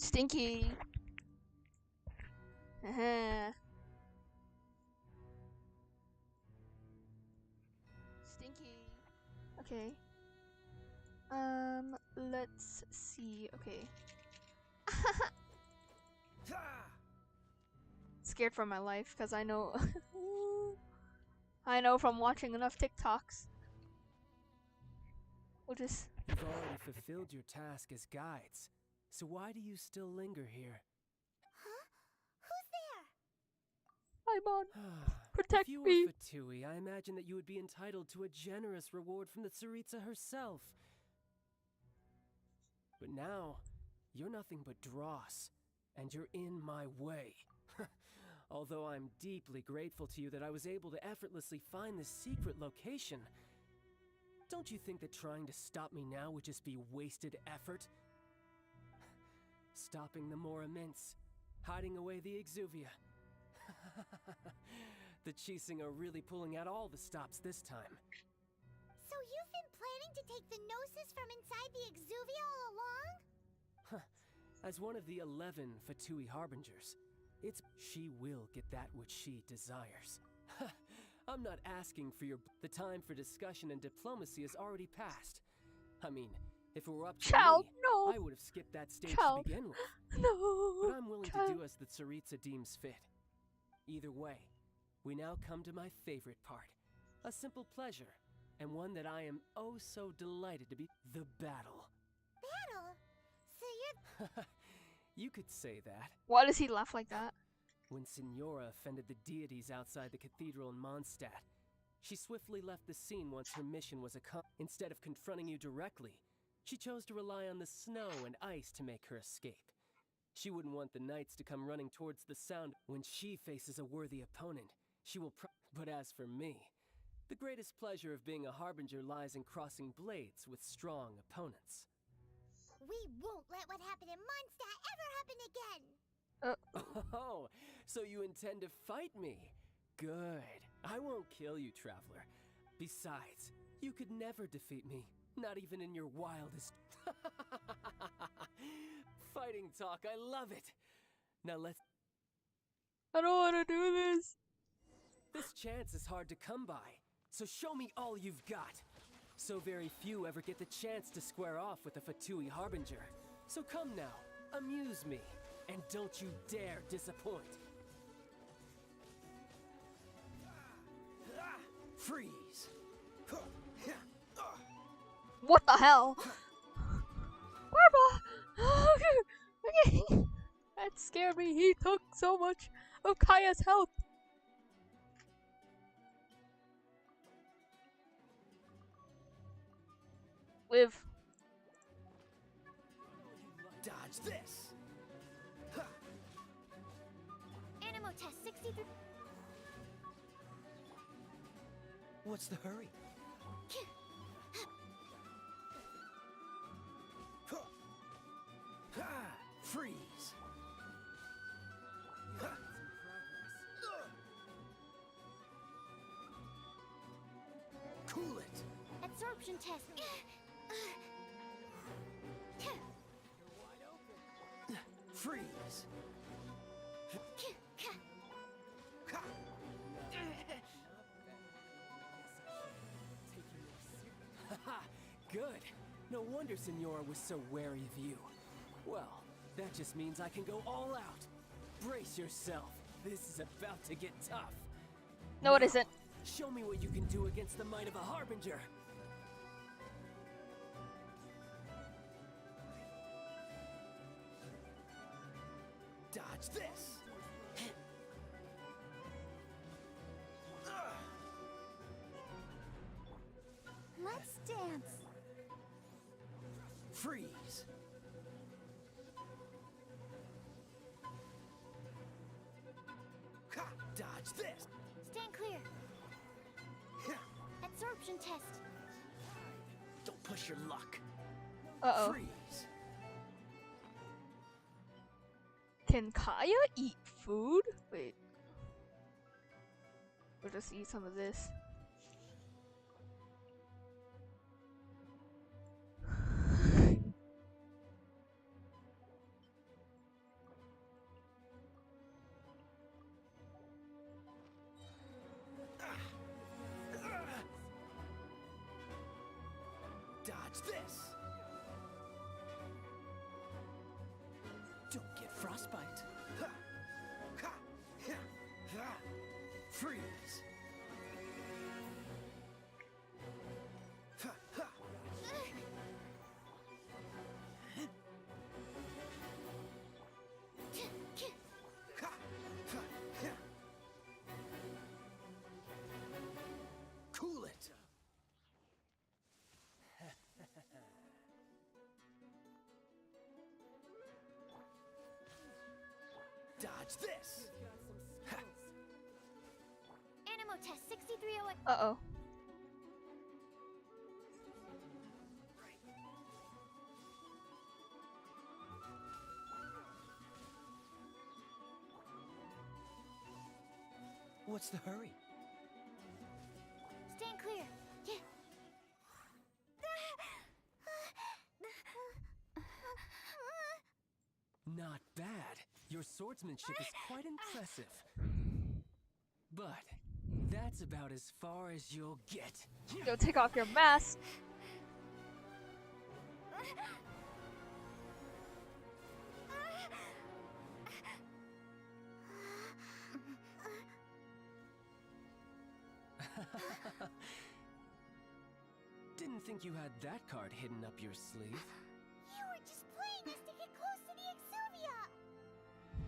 Stinky. Stinky. Okay. Let's see. Okay. Scared for my life because I know I know from watching enough TikToks. We'll just You've already fulfilled your task as guides, so why do you still linger here? Huh? Who's there? Paimon, protect If you me. were Fatui, I imagine that you would be entitled to a generous reward from the Tsaritsa herself. But now, you're nothing but dross, and you're in my way. Although I'm deeply grateful to you that I was able to effortlessly find this secret location, don't you think that trying to stop me now would just be wasted effort? Stopping the more immense, hiding away the exuvia. The Chising are really pulling out all the stops this time. So you've been planning to take the Gnosis from inside the exuvia all along? As one of the 11 Fatui Harbingers, she will get that which she desires. I'm not asking for the time for discussion and diplomacy has already passed. I mean, if it were up to Child, me, no. I would have skipped that stage Child. to begin with. No. But I'm willing to do as the Tsaritsa deems fit. Either way, we now come to my favorite part. A simple pleasure, and one that I am oh so delighted to be the battle. Battle? So you're... You could say that. Why does he laugh like that? When Signora offended the deities outside the cathedral in Mondstadt, she swiftly left the scene once her mission was accomplished. Instead of confronting you directly, she chose to rely on the snow and ice to make her escape. She wouldn't want the knights to come running towards the sound. When she faces a worthy opponent, she will But as for me, the greatest pleasure of being a harbinger lies in crossing blades with strong opponents. We won't let what happened in Mondstadt ever happen again! Oh, so you intend to fight me? Good. I won't kill you, traveler. Besides, you could never defeat me, not even in your wildest... Fighting talk, I love it! Now let's... I don't want to do this. This chance is hard to come by, so show me all you've got. So very few ever get the chance to square off with a Fatui Harbinger. So come now, amuse me, and don't you dare disappoint. Freeze! What the hell? Grandpa! Okay. That scared me. He took so much of Kaya's health. Live. Dodge this! Animo test 63... What's the hurry? Freeze! Cool it! Absorption test... Freeze! Good. No wonder Signora was so wary of you. Well, that just means I can go all out. Brace yourself. This is about to get tough. No, it isn't. Show me what you can do against the might of a Harbinger. Dodge this! Let's dance. Freeze! Ha! Dodge this! Stand clear. Absorption test. Don't push your luck. Uh-oh. Freeze! Can Kaya eat food? Wait. We'll just eat some of this. Dodge this! Don't get frostbite. Ha! Ha! Ha! Ha! Freeze! Ha! Ha! Ha! Ha! Ha! Cool it! Dodge this! Ha! Animo test 6308. Uh-oh. What's the hurry? Stand clear. Yeah. Not bad. Your swordsmanship is quite impressive. But that's about as far as you'll get. Yo, take off your mask. Didn't think you had that card hidden up your sleeve. You were just playing us to get close to the Exuvia.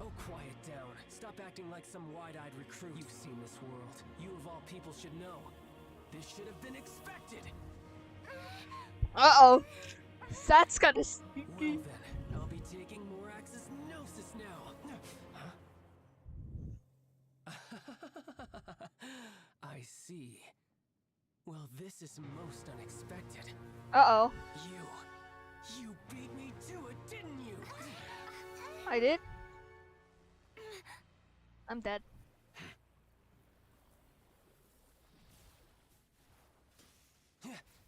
Oh, quiet down. Stop acting like some wide-eyed recruit. You've seen this world. You of all people should know. This should have been expected. Uh-oh. That's kinda stinky. Well then, I'll be taking Morax's gnosis now. Huh? I see. Well, this is most unexpected. Uh-oh. You beat me to it, didn't you? I did? I'm dead.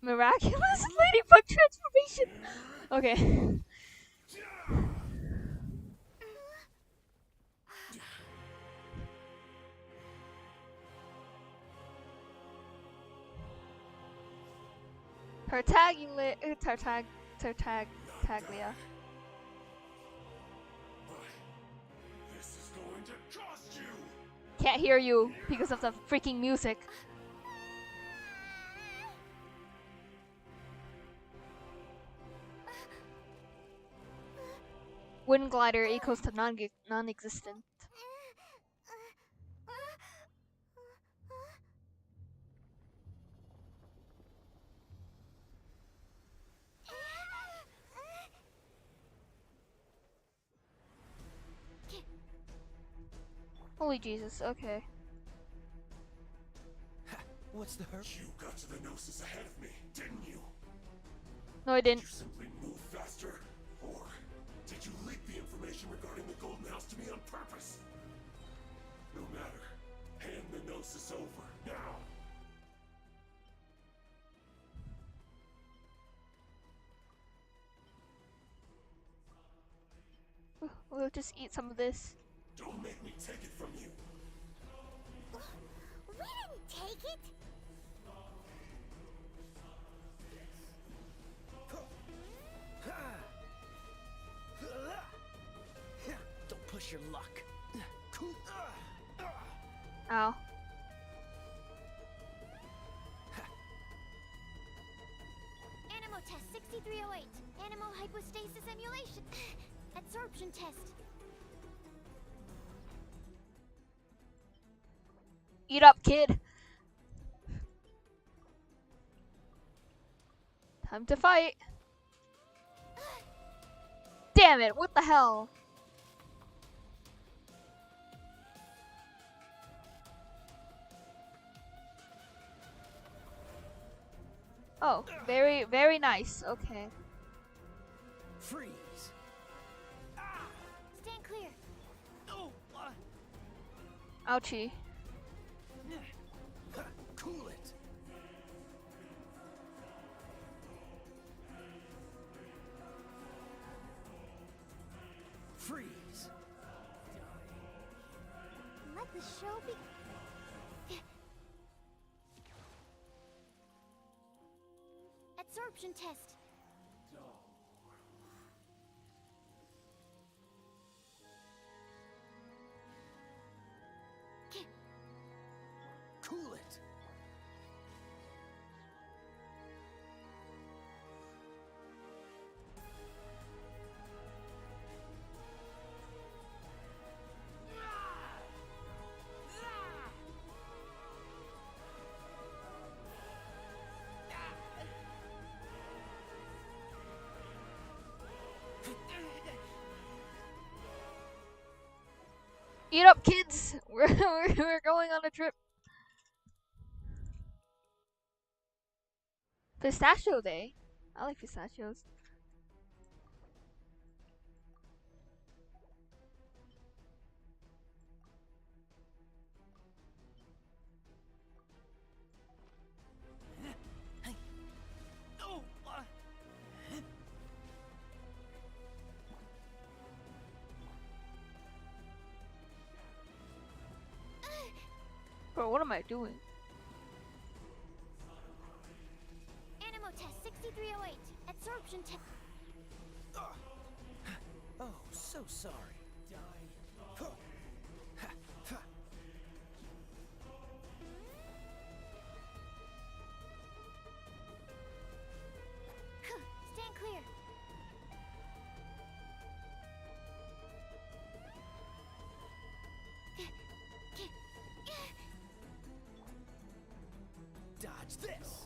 Miraculous ladybug transformation! Okay. Tartaglia. This is going to cost you! Can't hear you because of the freaking music. Wind glider equals to non-existent. Holy Jesus, okay. What's the hurry? You got to the Gnosis ahead of me, didn't you? No, I Did didn't. you simply move faster? Or did you leak the information regarding the Golden House to me on purpose? No matter. Hand the Gnosis over, now! We'll just eat some of this. Don't make me take it from you. We didn't take it. Don't push your luck. Ow. Animo test 6308. Animo hypostasis emulation. Absorption test. Eat up, kid. Time to fight. Damn it, what the hell? Oh, very, very nice. Okay. Freeze. Stand clear. Oh, Ouchie. cool it. Freeze. Let the show be. Absorption test. Eat up, kids! We're going on a trip. Pistachio day. I like pistachios. Bro, what am I doing? Animo test 6308. Absorption test. Oh, so sorry. Stand clear. Dodge this.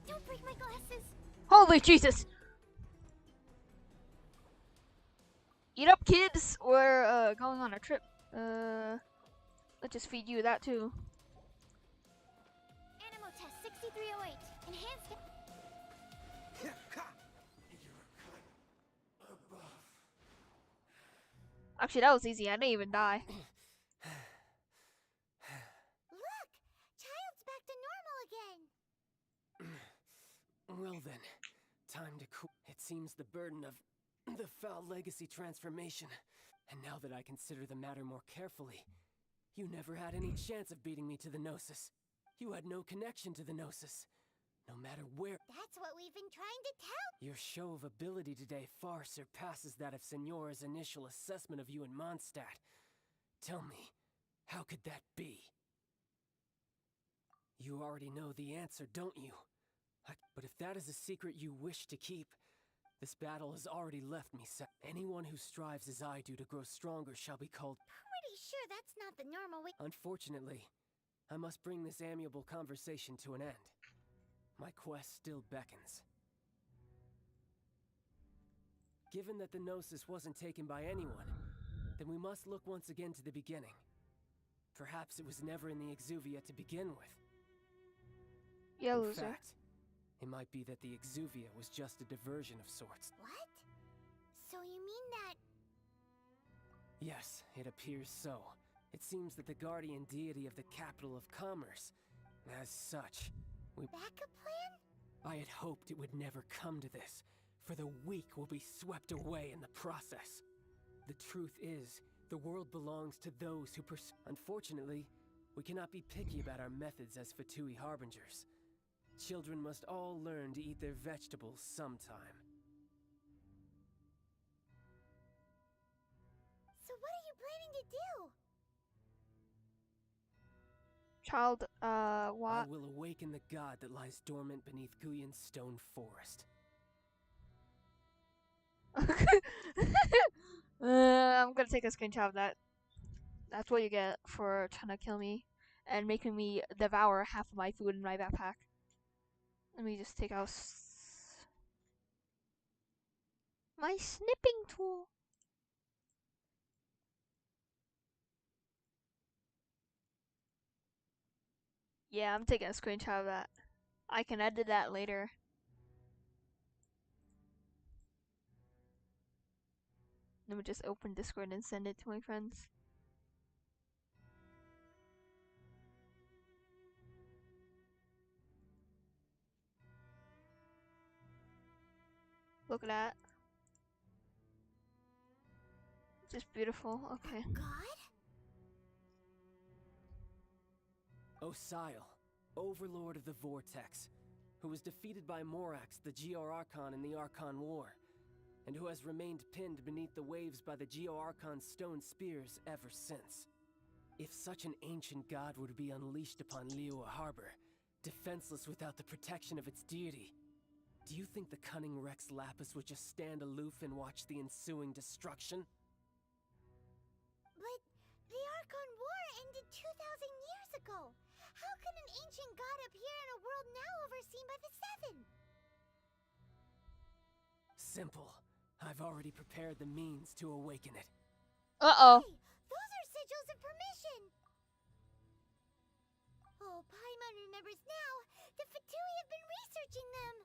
Don't break my glasses. Holy Jesus! Eat up, kids! We're going on a trip. Let's just feed you that too. Animo test 6308. Enhanced. Actually, that was easy. I didn't even die. Look! Child's back to normal again. Well then, time to cool. It seems the burden of the foul legacy transformation. And now that I consider the matter more carefully, you never had any chance of beating me to the Gnosis. You had no connection to the Gnosis. No matter where. That's what we've been trying to tell. Your show of ability today far surpasses that of Signora's initial assessment of you in Mondstadt. Tell me, how could that be? You already know the answer, don't you? But if that is a secret you wish to keep, this battle has already left me set. Anyone who strives as I do to grow stronger shall be called. Pretty sure that's not the normal way. Unfortunately, I must bring this amiable conversation to an end. My quest still beckons. Given that the Gnosis wasn't taken by anyone, then we must look once again to the beginning. Perhaps it was never in the Exuvia to begin with. Yeah, In loser. fact, it might be that the Exuvia was just a diversion of sorts. What? So you mean that... Yes, it appears so. It seems that the guardian deity of the capital of commerce, as such, Backup plan? I had hoped it would never come to this, for the weak will be swept away in the process. The truth is, the world belongs to those who pursue. Unfortunately, we cannot be picky about our methods as Fatui harbingers. Children must all learn to eat their vegetables sometime. So what are you planning to do? Child, I what? will awaken the god that lies dormant beneath Guyan's stone forest. I'm gonna take a screenshot of that. That's what you get for trying to kill me and making me devour half of my food in my backpack. Let me just take out my snipping tool. Yeah, I'm taking a screenshot of that. I can edit that later. Let me just open Discord and send it to my friends. Look at that. Just beautiful. Okay. God? Osile, overlord of the Vortex, who was defeated by Morax, the Geo-Archon in the Archon War, and who has remained pinned beneath the waves by the Geo-Archon's stone spears ever since. If such an ancient god were to be unleashed upon Liyue Harbor, defenseless without the protection of its deity, do you think the cunning Rex Lapis would just stand aloof and watch the ensuing destruction? But the Archon War ended 2,000 years ago. How can an ancient god appear in a world now overseen by the Seven? Simple. I've already prepared the means to awaken it. Uh-oh. Hey, those are sigils of permission! Oh, Paimon remembers now. The Fatui have been researching them!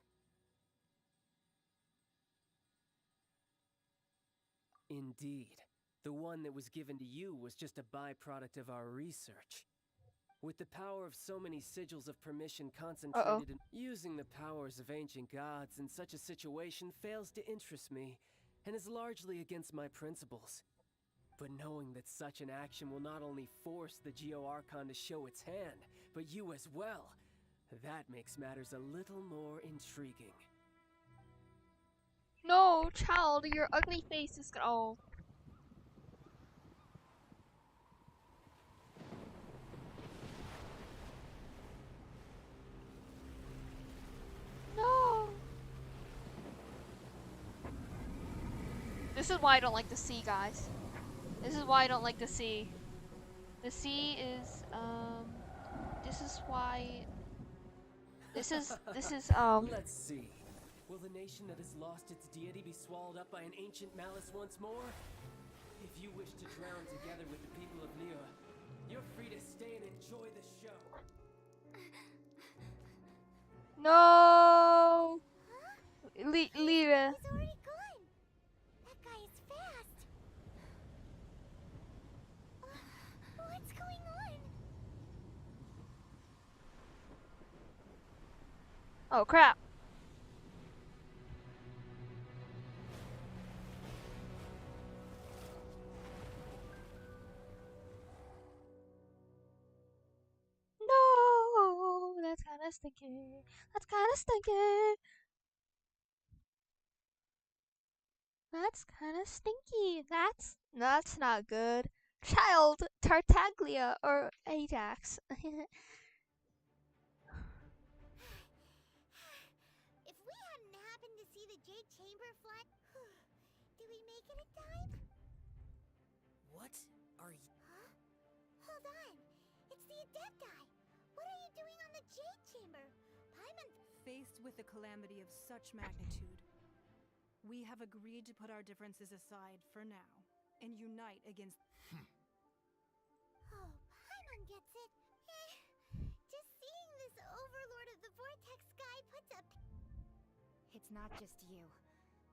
Indeed. The one that was given to you was just a byproduct of our research. With the power of so many sigils of permission concentrated in using the powers of ancient gods in such a situation fails to interest me, and is largely against my principles. But knowing that such an action will not only force the Geo-Archon to show its hand, but you as well, that makes matters a little more intriguing. No, child, your ugly face is oh. No. This is why I don't like the sea, guys. This is why I don't like the sea. The sea is this is why this is Let's see. Will the nation that has lost its deity be swallowed up by an ancient malice once more? If you wish to drown together with the people of Liyue, you're free to stay and enjoy the show. no. Leave it. He's already gone! That guy is fast! What's going on? Oh crap. No, that's kind of stinky. That's kind of stinky. That's kind of stinky. That's not good. Child, Tartaglia or Ajax. If we hadn't happened to see the Jade Chamber fly... Did we make it in time? What are you? Huh? Hold on. It's the Adepti. What are you doing on the Jade Chamber? Paimon... Faced with a calamity of such magnitude, we have agreed to put our differences aside for now and unite against... Oh, Paimon gets it. Just seeing this Overlord of the Vortex guy puts up... It's not just you.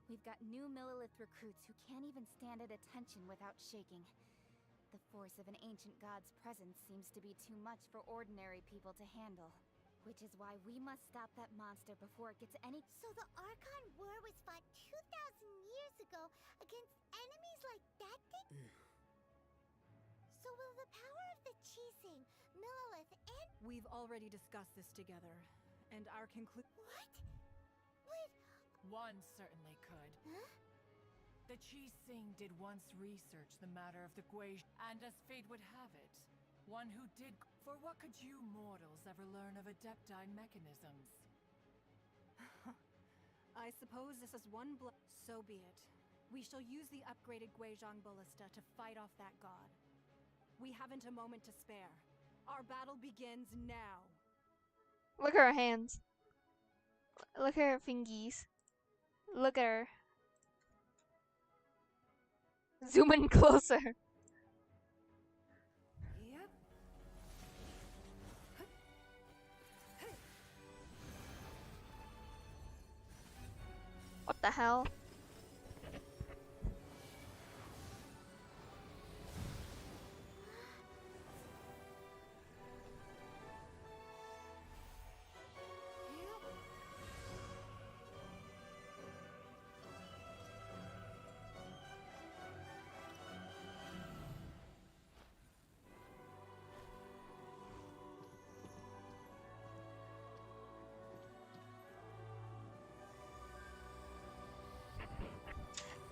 We've got new Millilith recruits who can't even stand at attention without shaking. The force of an ancient god's presence seems to be too much for ordinary people to handle. Which is why we must stop that monster before it gets any... So the Archon War was fought 2,000 years ago against enemies like that thing? So will the power of the Chising, Millilith, and... We've already discussed this together, and our What? But... One certainly could. Huh? The Qi-Sing did once research the matter of the Guizhong, and as fate would have it, one who did... For what could you mortals ever learn of Adepti mechanisms? I suppose this is one So be it. We shall use the upgraded Guizhong Ballista to fight off that god. We haven't a moment to spare. Our battle begins now. Look at her hands. Look at her fingies. Look at her. Zoom in closer. Yep. What the hell?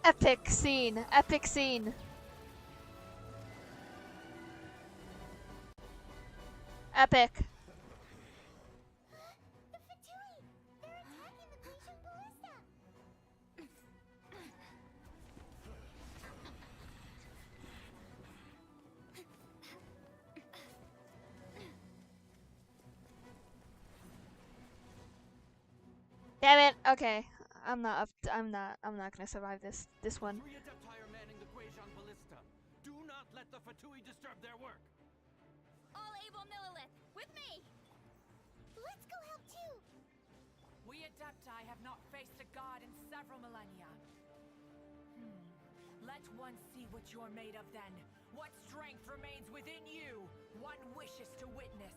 Epic scene. Epic scene. Epic. The Fatui! They're attacking the Guizhong Ballista! Damn it. Okay. I'm not gonna survive this one. 3 Adepti are manning the Guizhong Ballista. Do not let the Fatui disturb their work. All able Millilith, with me! Let's go help too! We Adepti have not faced a god in several millennia. Let one see what you're made of then. What strength remains within you? One wishes to witness.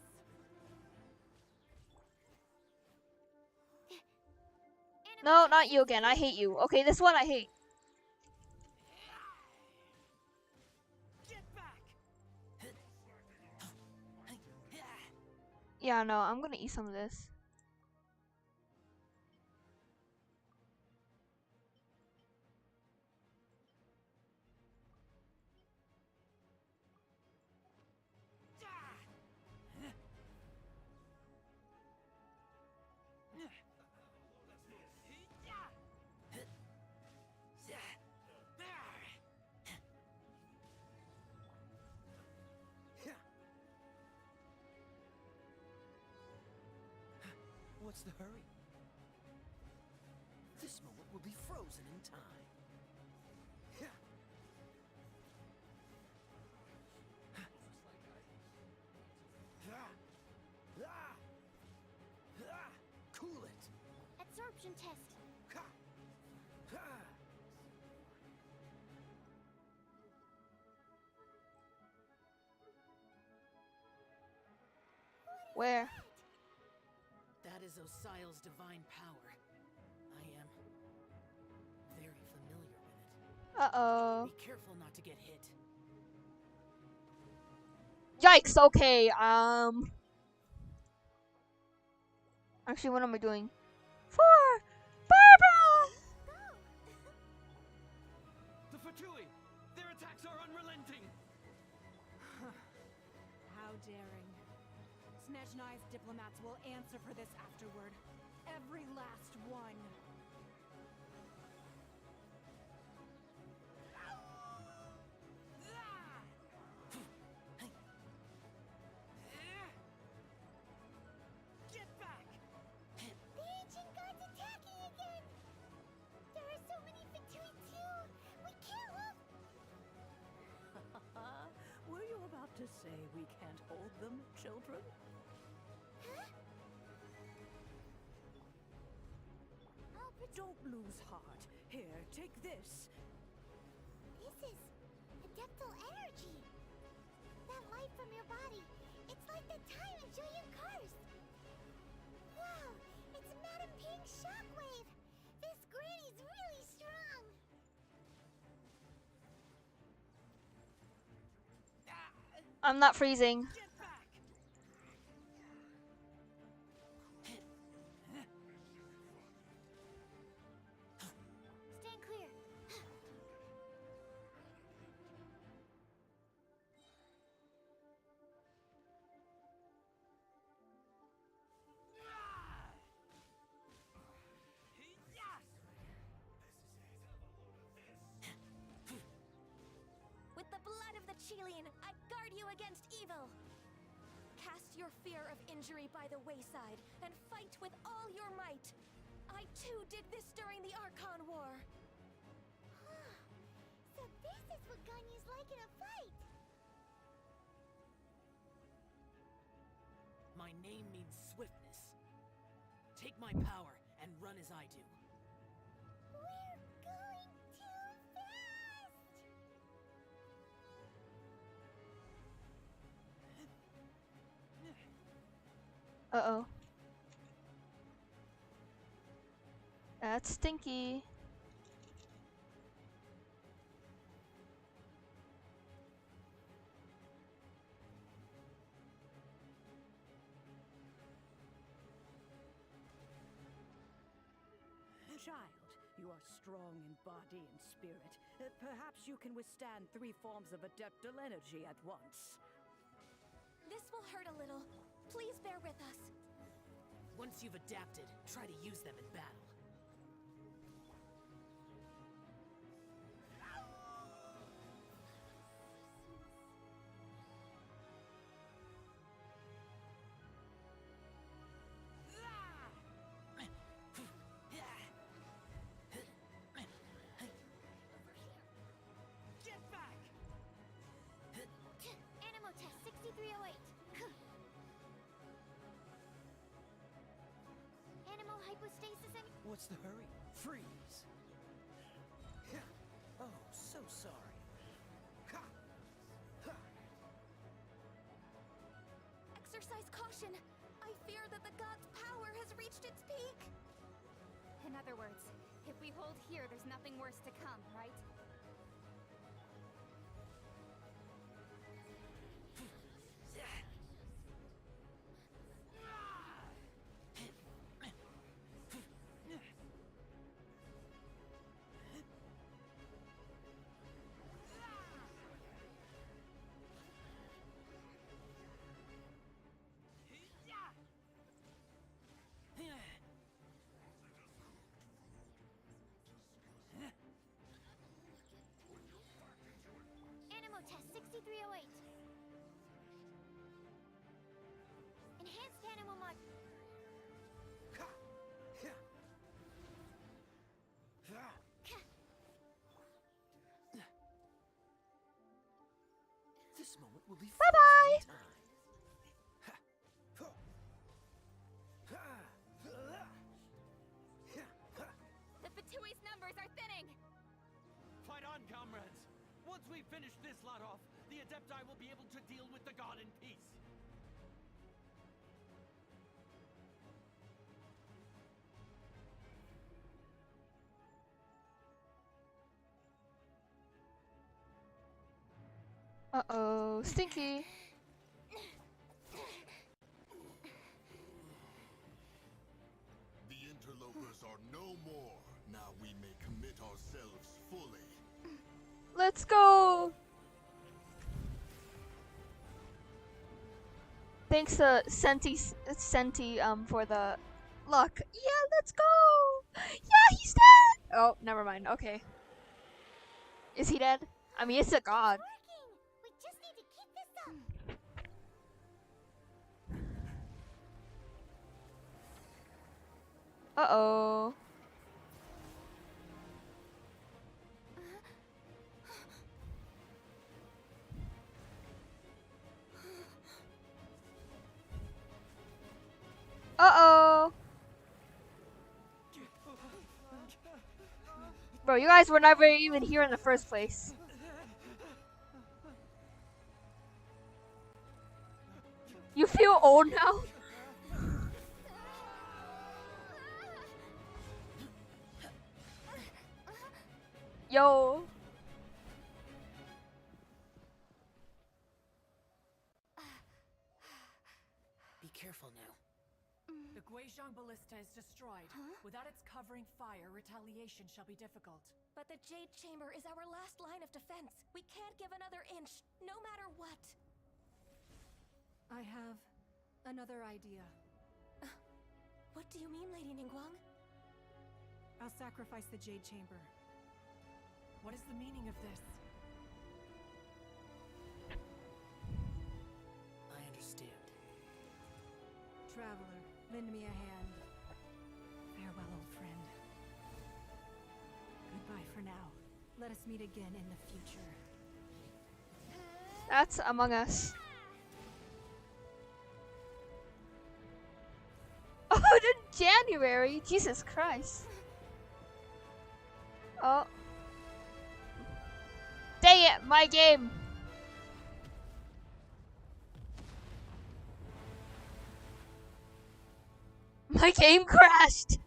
No, not you again. I hate you. Okay, this one I hate. Get back! Yeah, no, I'm gonna eat some of this. What's the hurry? This moment will be frozen in time. Cool it. Absorption test. Where? That is Osial's divine power. I am very familiar with it. Uh-oh. Be careful not to get hit. Yikes, okay, actually, what am I doing? Barbara! The Fatui! Their attacks are unrelenting! How daring. Snezhnai's diplomats will answer for this afterward. Every last one. Get back! The ancient god's attacking again! There are so many Fatui too! We can't hold... Were you about to say we can't hold them, children? Huh? Don't lose heart. Here, take this. This is adeptal energy. That light from your body. It's like the time in Julian Karst. Wow, it's Madame Ping's shockwave. This granny's really strong. I'm not freezing. Get back! Stand clear. With the blood of the Chilean, I guard you against evil! Cast your fear of injury by the wayside, and fight with all your might! I too did this during the Archon War! So this is what Ganyu's like in a fight. My name means swiftness. Take my power and run as I do. We're going too fast. Uh-oh. That's stinky. Child, you are strong in body and spirit. Perhaps you can withstand 3 forms of adeptal energy at once. This will hurt a little. Please bear with us. Once you've adapted, try to use them in battle. hypostasis and... What's the hurry? Freeze! Oh, so sorry. Exercise caution! I fear that the god's power has reached its peak! In other words, if we hold here, there's nothing worse to come, right? Animo test 6308. Enhanced animo mod... This moment will be Bye-bye. The Fatui's numbers are thinning! Fight on, comrades! Once we finish this lot off, the Adepti will be able to deal with the god in peace. Uh-oh, Stinky. The interlopers are no more. Now we may commit ourselves fully. Let's go. Thanks to Senti for the luck. Yeah, let's go. Yeah, he's dead. Oh, never mind. Okay. Is he dead? I mean, it's a god. Working! We just need to keep this up! Uh-oh. Uh-oh. Bro, you guys were never even here in the first place. You feel old now? Yo. Be careful now. The Guizhong ballista is destroyed. Without its covering fire, retaliation shall be difficult. But the Jade Chamber is our last line of defense. We can't give another inch, no matter what. I have another idea. What do you mean, Lady Ningguang? I'll sacrifice the Jade Chamber. What is the meaning of this? I understand. Traveler, lend me a hand. Farewell, old friend. Goodbye for now. Let us meet again in the future. That's Among Us. Oh, it's January. Jesus Christ. Oh. Dang it, my game. My game crashed.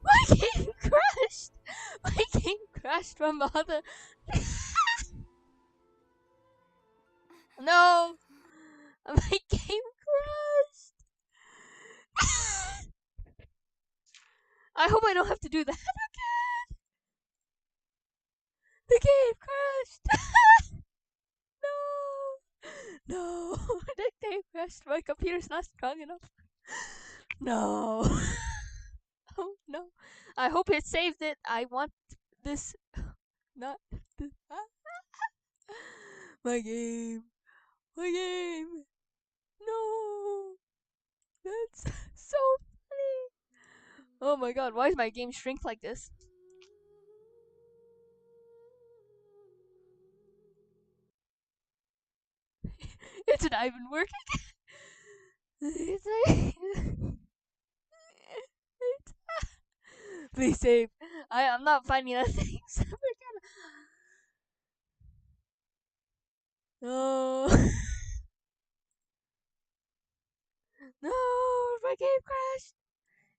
My game crashed. My game crashed from the other. No. My game crashed. I hope I don't have to do that again. The game crashed. No. No. The game crashed. My computer's not strong enough. No. Oh no. I hope it saved it. I want this. Not this. My game. My game. No. That's so funny. Oh my god, why is my game shrink like this? It's not even working. It's like, it's Please save. I'm not finding that thing. No. No, my game crashed.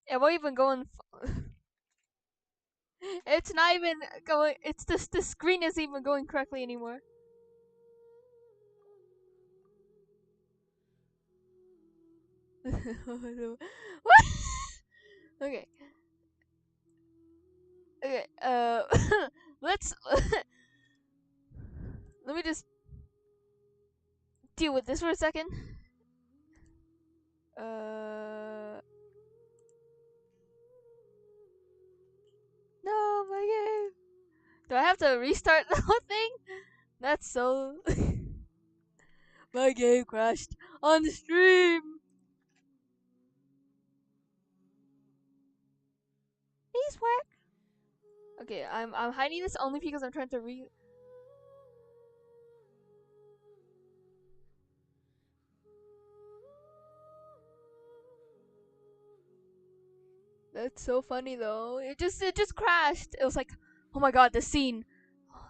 Am I even going? It's not even going. It's just the screen isn't even going correctly anymore. What? Okay. Okay. Let's. Let me just deal with this for a second. No, my game. Do I have to restart the whole thing? That's so. My game crashed on the stream. Please work. Okay, I'm hiding this only because I'm trying to That's so funny though. It just crashed. It was like, oh my god, the scene.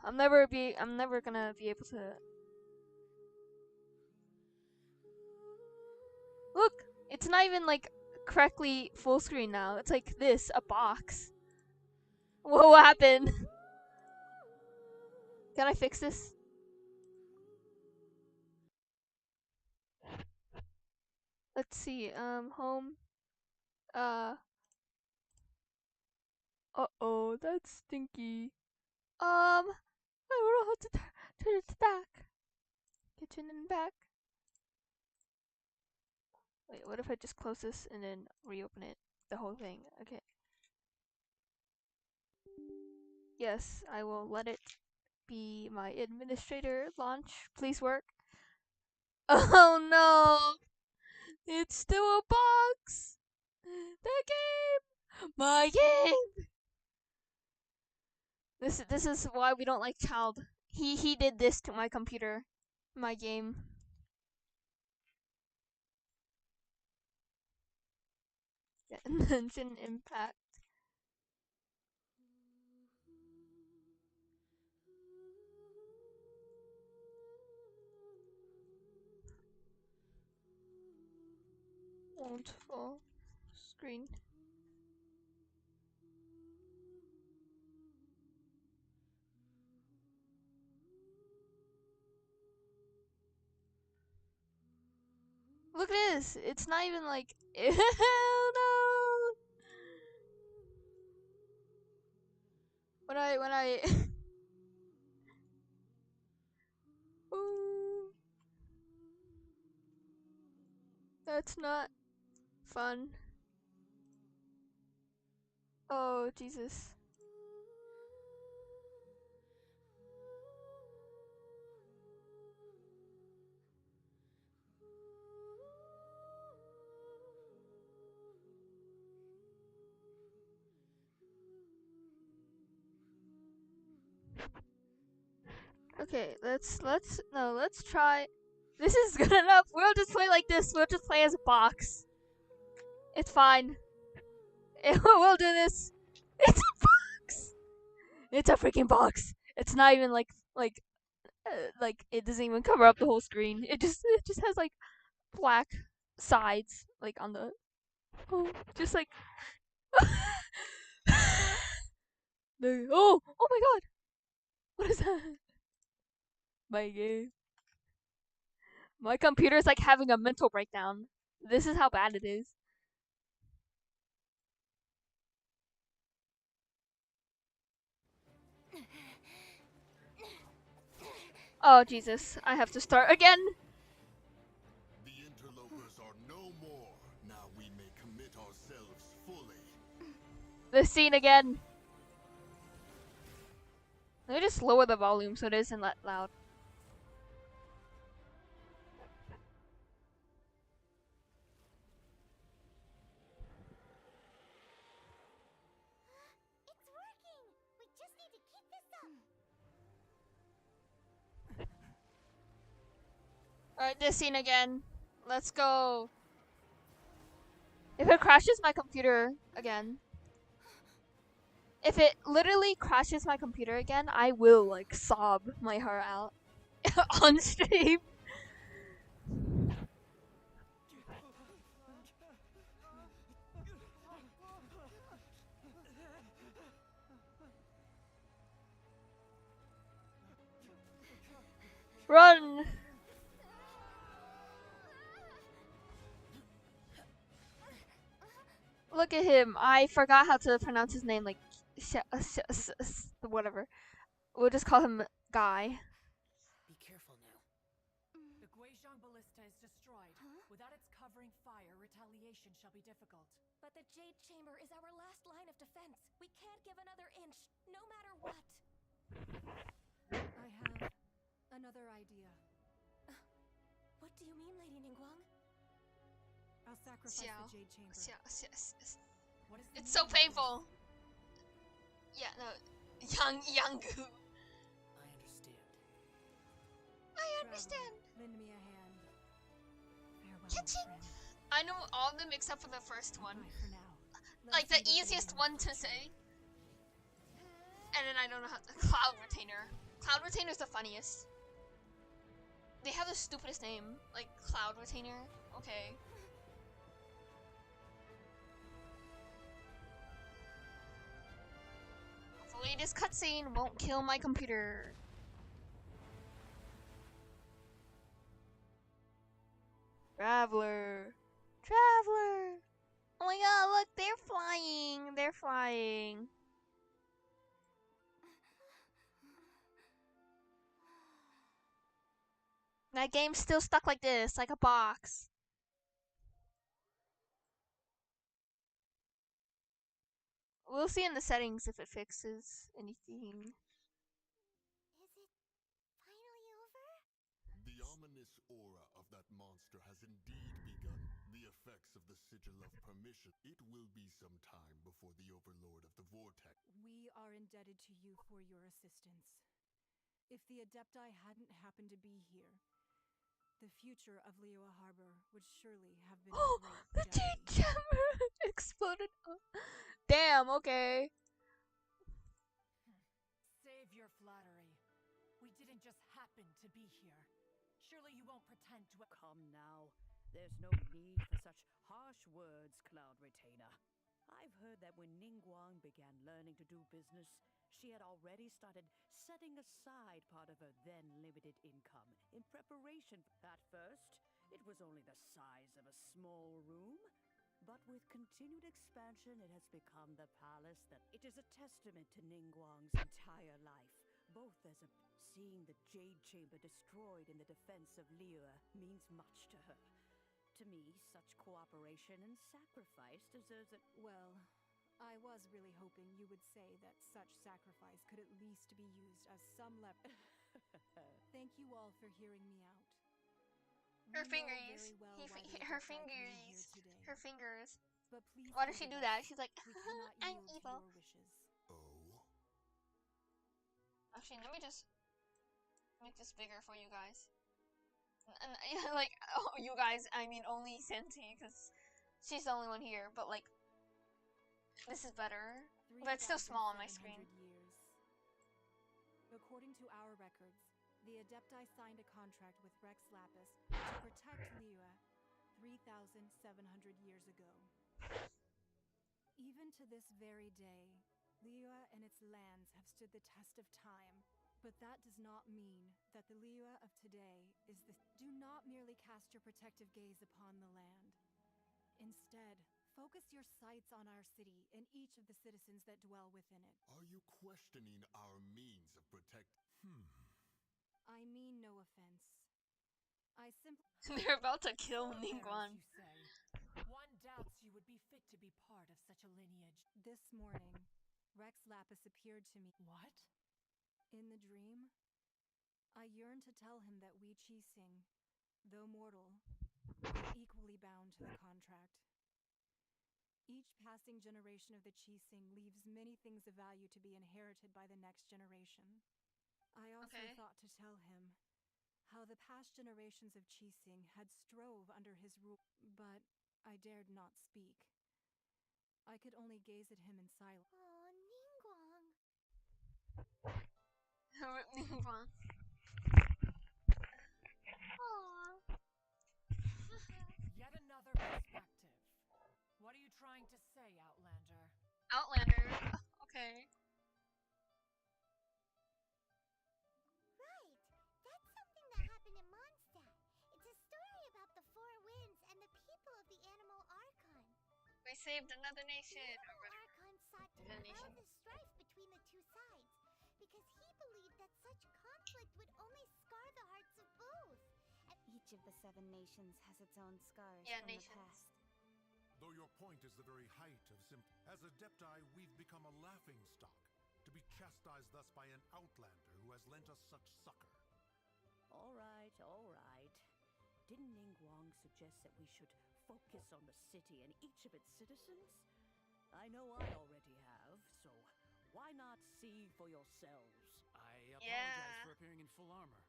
I'm never gonna be able to. Look, it's not even like correctly full screen now. It's like this, a box. What happened? Can I fix this? Let's see. Home. Uh-oh, that's stinky. I don't know how to turn it back. Kitchen and back. Wait, what if I just close this and then reopen it? The whole thing. Okay. Yes, I will let it be my administrator launch. Please work. Oh no! It's still a box! The game! My game! This is why we don't like Child. He did this to my computer. My game. Yeah, Genshin Impact. Won't full screen. Look at this. It's not even like. Hell no. When I. Ooh, that's not fun. Oh Jesus. Okay, let's try. This is good enough. We'll just play like this. We'll just play as a box. It's fine. We'll do this. It's a box. It's a freaking box. It's not even like it doesn't even cover up the whole screen. It just has like black sides like on the just like oh my god. What is that? My game. My computer is like having a mental breakdown. This is how bad it is. Oh Jesus, I have to start again. The interlopers are no more. Now we may commit ourselves fully. The scene again. Let me just lower the volume so it isn't that loud. It's working! We just need to keep this up! Alright, this scene again. Let's go. If it crashes my computer again. If it literally crashes my computer again, I will like sob my heart out on stream. Run! Look at him. I forgot how to pronounce his name. Like, whatever. We'll just call him Guy. Be careful now. The Guizhong ballista is destroyed. Huh? Without its covering fire, retaliation shall be difficult. But the Jade Chamber is our last line of defense. We can't give another inch, no matter what. I have another idea. What do you mean, Lady Ningguang? I'll sacrifice the Jade Chamber. What is the It's so meaning of this? painful. Yeah, no. Yangu. I understand. I understand. Lend me a hand. Farewell, my Catching. friend. I know all of them except for the first one. Goodbye for now. Let Like us the meet again easiest in one to future. say. And then I don't know how to. Cloud Retainer. Cloud Retainer's the funniest. They have the stupidest name. Like Cloud Retainer. Okay. Hopefully this cutscene won't kill my computer. Traveler. Traveler. Oh my god, look, they're flying. They're flying. That game's still stuck like this, like a box. We'll see in the settings if it fixes anything. Is it finally over? The ominous aura of that monster has indeed begun. The effects of the sigil of permission. It will be some time before the overlord of the vortex. We are indebted to you for your assistance. If the Adepti hadn't happened to be here, the future of Liyue Harbor would surely have been Oh, in the great jeopardy. Jade Chamber exploded. Damn, okay. Save your flattery. We didn't just happen to be here. Surely you won't pretend to. Come now. There's no need for such harsh words, Cloud Retainer. I've heard that when Ningguang began learning to do business, she had already started setting aside part of her then limited income in preparation. At first, it was only the size of a small room, but with continued expansion, it has become the palace that it is a testament to Ningguang's entire life, both as a seeing the Jade Chamber destroyed in the defense of Liyue means much to her. To me, such cooperation and sacrifice deserves a... Well, I was really hoping you would say that such sacrifice could at least be used as some Thank you all for hearing me out. Her We know fingers. very well He why the her Adepti came here fingers. today, Her fingers. but please Why does she forgive do that? us. She's like, We cannot I'm yield to evil. your wishes. Oh? Actually, let me just make this bigger for you guys. And like, oh, you guys, I mean only Senti, because she's the only one here. But like, this is better. But it's still small on my 3,700 screen. years. According to our records, the Adepti signed a contract with Rex Lapis to protect Liyue 3,700 years ago. Even to this very day, Liyue and its lands have stood the test of time. But that does not mean that the Liyue of today is the... Do not merely cast your protective gaze upon the land. Instead, focus your sights on our city and each of the citizens that dwell within it. Are you questioning our means of protect? I mean no offense. I simply... They're about to kill So fair, Ningguang. as you say. One doubts you would be fit to be part of such a lineage. This morning, Rex Lapis appeared to me. What? In the dream, I yearned to tell him that we Qixing, though mortal, are equally bound to the contract. Each passing generation of the Qixing leaves many things of value to be inherited by the next generation. I also Okay. thought to tell him how the past generations of Qixing had strove under his rule, but I dared not speak. I could only gaze at him in silence. Oh, Rip Ningguang. Aww. Yet another perspective. What are you trying to say, Outlander? Outlander. Okay. Right. That's something that happened in Mondstadt. It's a story about the Four Winds and the people of the Animal Archon. We saved another The nation. Animal Archon sought to quell the strife between the two sides because he believed that such conflict would only scar the hearts of both. Each of the 7 nations has its own scars Yeah, from nations. the past. Though your point is the very height of as Adepti, we've become a laughing stock, to be chastised thus by an outlander who has lent us such succor. All right, all right. Didn't Ningguang suggest that we should focus on the city and each of its citizens? I know I already have, so why not see for yourselves? I apologize Yeah. for appearing in full armor.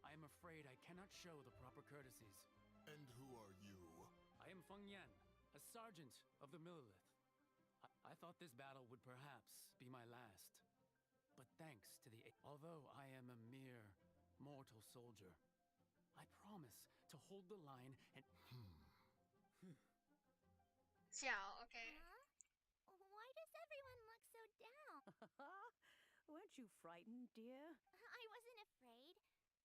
I am afraid I cannot show the proper courtesies. And who are you? I am Feng Yan, a sergeant of the Millilith. I thought this battle would perhaps be my last. But thanks to although I am a mere mortal soldier, I promise to hold the line and... Xiao, okay. Huh? Why does everyone look so down? Weren't you frightened, dear? I wasn't afraid.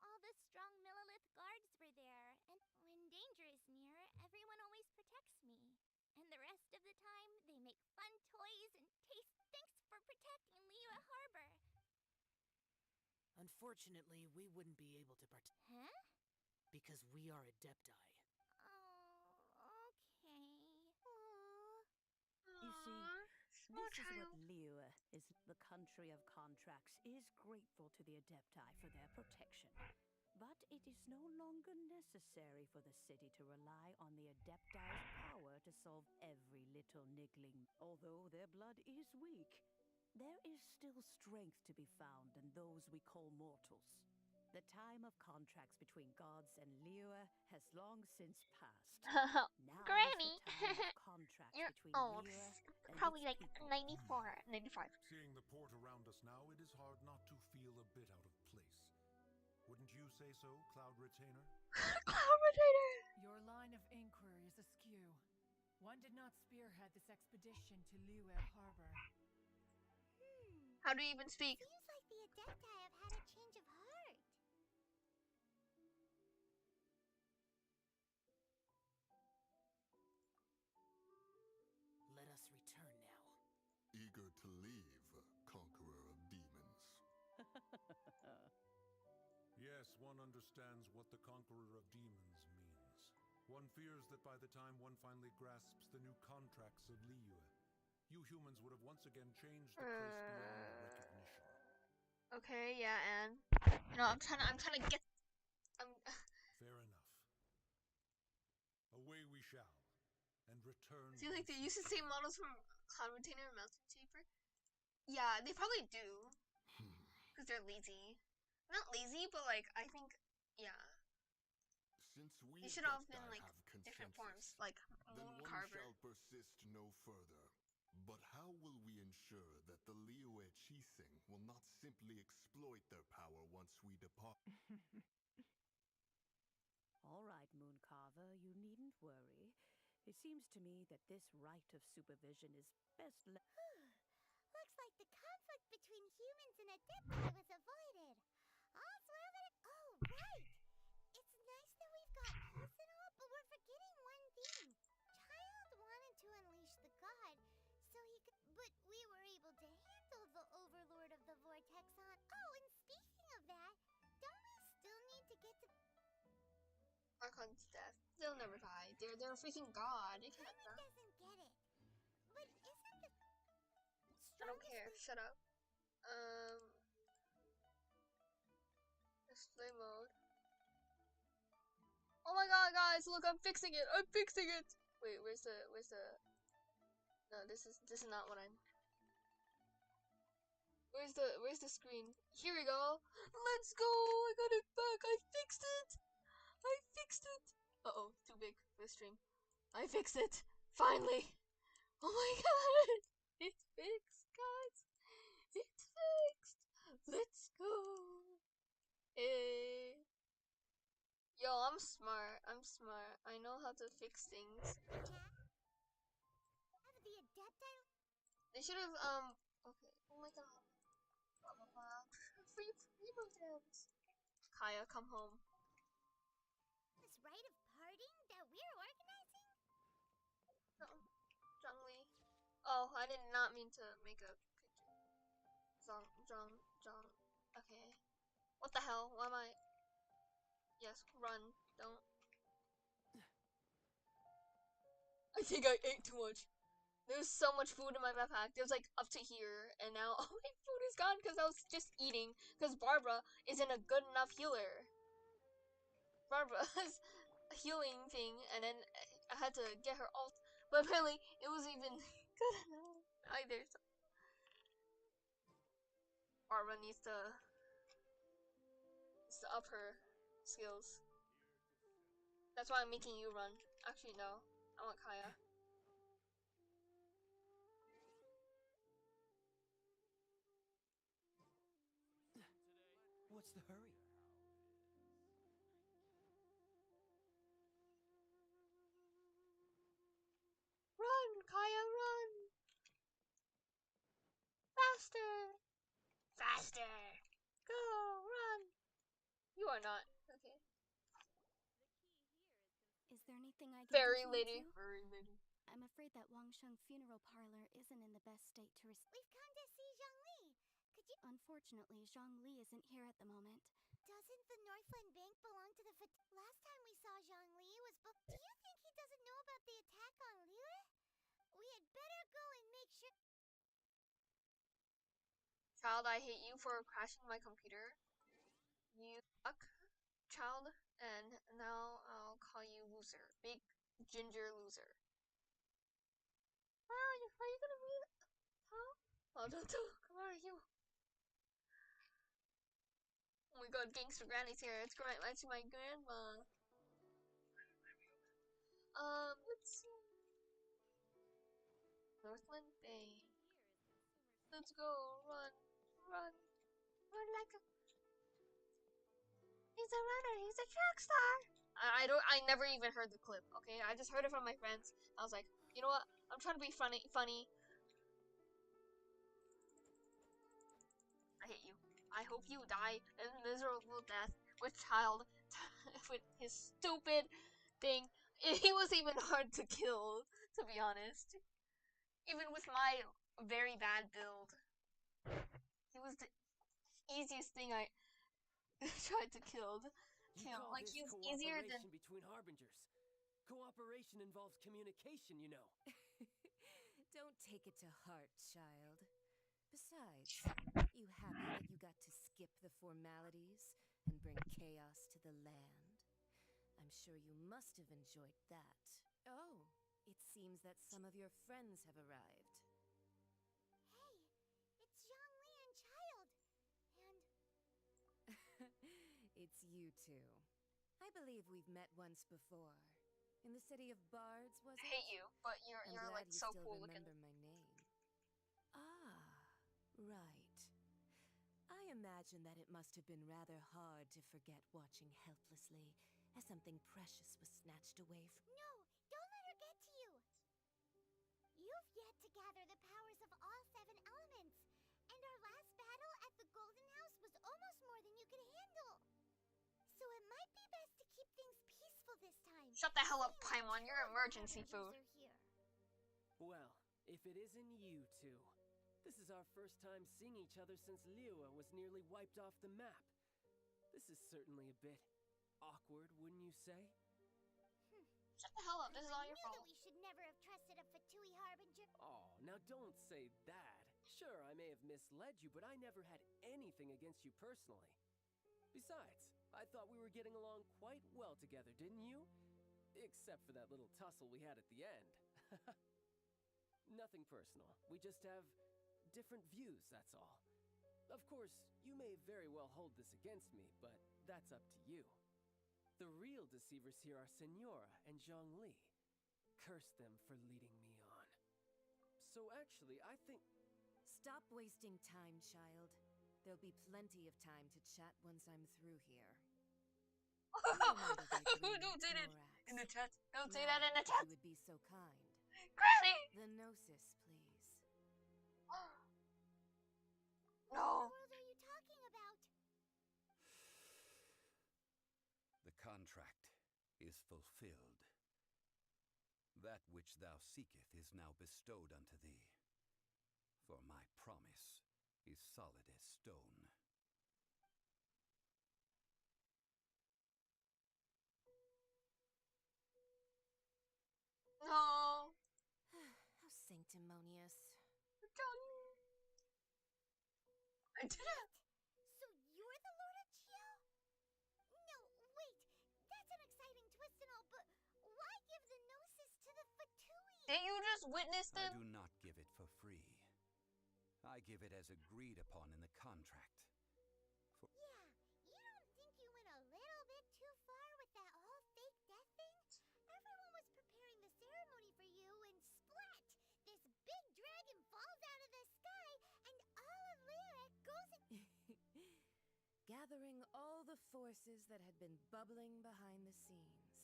All the strong Millilith guards were there, and when danger is near, everyone always protects me. And the rest of the time, they make fun toys and taste thanks for protecting Liyue Harbor. Unfortunately, we wouldn't be able to Huh? because we are Adepti. Oh, okay. You see, Aww, this small is child. what Liyue is. The country of contracts is grateful to the Adepti for their protection. But it is no longer necessary for the city to rely on the Adepti's power to solve every little niggling. Although their blood is weak, there is still strength to be found in those we call mortals. The time of contracts between gods and Liyue has long since passed. Now Granny. is the time of contracts You're between old. Liyue and Probably its like people. 94, 95. Seeing the port around us now, it is hard not to feel a bit out of place. Wouldn't you say so, Cloud Retainer? Cloud Retainer. Your line of inquiry is askew. One did not spearhead this expedition to Liyue Harbor. How do you even speak? Seems like the Adepti have had a change of heart. Let us return now. Eager to leave, Conqueror of Demons. Yes, one understands what the Conqueror of Demons means. One fears that by the time one finally grasps the new contracts of Liyue, you humans would have once again changed the place beyond recognition. Okay, yeah, and I'm trying to get. Fair enough. Away we shall, and return. See, like they use the same models from Cloud Retainer and Mountain Shaper. Yeah, they probably do, because they're lazy. Not lazy, but like I think, yeah, Since we they should all have Adepti been like have different consensus, forms, like then Moon one Carver. shall persist no further. But how will we ensure that the Liyue Qixing will not simply exploit their power once we depart? All right, Mooncarver, you needn't worry. It seems to me that this right of supervision is best left. Looks like the conflict between humans and Adepti was avoided. All's well that Oh, right! It's nice that we've got peace and all, but we're forgetting one thing. Childe wanted to unleash the god, so he could... But we were able to handle the Overlord of the Vortex on... Oh, and speaking of that, don't we still need to get to... Archon's death. They'll never die. They're a freaking god. They can't Paimon die. doesn't get it. But isn't the... I don't care. Shut up. Display mode. Oh my god, guys! Look, I'm fixing it. I'm fixing it. Wait, where's the? No, this is not what I'm. Where's the screen? Here we go. Let's go! I got it back. I fixed it. I fixed it. Uh-oh, too big for the stream. I fixed it. Finally. Oh my god. It's fixed, guys. how to fix things. Have the Adepti. They should have okay. Oh my god. Blah blah blah. Free dance. Kaya, come home. This rite of parting that we're organizing? Zhongli. Oh, I did not mean to make a picture. Zhong. Okay. What the hell? Why am I? Yes, run. Don't. I think I ate too much. There's so much food in my backpack. There's like up to here, and now all my food is gone because I was just eating. Because Barbara isn't a good enough healer. Barbara's a healing thing, and then I had to get her ult. But apparently, it was even good enough either. So Barbara needs to up her skills. That's why I'm making you run. Actually, no. I want Kaya. What's the hurry? Run, Kaya, run! Faster! Faster! Go, run! You are not. Okay. Is there anything I can Fairy do for lady. you two? Fairy lady. I'm afraid that Wangsheng Funeral Parlor isn't in the best state to receive. We've come to see Zhongli. Could you? Unfortunately, Zhongli isn't here at the moment. Doesn't the Northland Bank belong to the Last time we saw Zhongli was Do you think he doesn't know about the attack on Liyue? We had better go and make sure. Child, I hate you for crashing my computer. You suck, child, and now I'll call you loser. Big ginger loser. Are you gonna read? Huh? Oh, don't talk. Where are you? Oh my god, Gangster Granny's here. It's actually my grandma. Let's see. Northland Bay. Let's go. Run. Run. Run like a... He's a runner. He's a track star. I never even heard the clip, okay? I just heard it from my friends. I was like, you know what? I'm trying to be funny. I hate you. I hope you die a miserable death with child with his stupid thing. He was even hard to kill, to be honest. Even with my very bad build. He was the easiest thing I tried to kill. Like, he's easier than... between harbingers. Cooperation involves communication, you know. Don't take it to heart, child. Besides, you happy that you got to skip the formalities and bring chaos to the land? I'm sure you must have enjoyed that. Oh, it seems that some of your friends have arrived. Hey, it's Zhongli and Child. And It's you two. I believe we've met once before. In the city of Bards, was it? I hate you, but you're like you so still cool looking. remember my name. Ah, right. I imagine that it must have been rather hard to forget watching helplessly as something precious was snatched away from... no, don't let her get to you. You've yet to gather the powers of all 7 elements. And our last battle at the Golden House was almost more than you could handle. So it might be best to keep things peaceful this time. Shut the hell up, Paimon. You're emergency food. Well, if it isn't you two. This is our first time seeing each other since Liyue was nearly wiped off the map. This is certainly a bit awkward, wouldn't you say? Shut the hell up. This is all your fault. I knew that we should never have trusted a Fatui Harbinger. Oh, now don't say that. Sure, I may have misled you, but I never had anything against you personally. Besides, I thought we were getting along quite well together, didn't you? Except for that little tussle we had at the end. Nothing personal. We just have different views, that's all. Of course, you may very well hold this against me, but that's up to you. The real deceivers here are Senora and Zhongli. Curse them for leading me on. So actually, I think... Stop wasting time, child. There'll be plenty of time to chat once I'm through here. Who did it? Morat. In the chat. Don't say Now, that in the if chat. you would be so kind. Crazy. The Gnosis, please. No. What are you talking about? The contract is fulfilled. That which thou seeketh is now bestowed unto thee. For my promise is solid as stone. No. How sanctimonious. I did it. So you're the Lord of Chio? No, wait. That's an exciting twist and all, but why give the Gnosis to the Fatui? Did you just witness I them? do not give it for free. I give it as agreed upon in the contract. Yeah, you don't think you went a little bit too far with that whole fake death thing? Everyone was preparing the ceremony for you, and splat! This big dragon falls out of the sky, and all of Lyric goes in. Gathering all the forces that had been bubbling behind the scenes,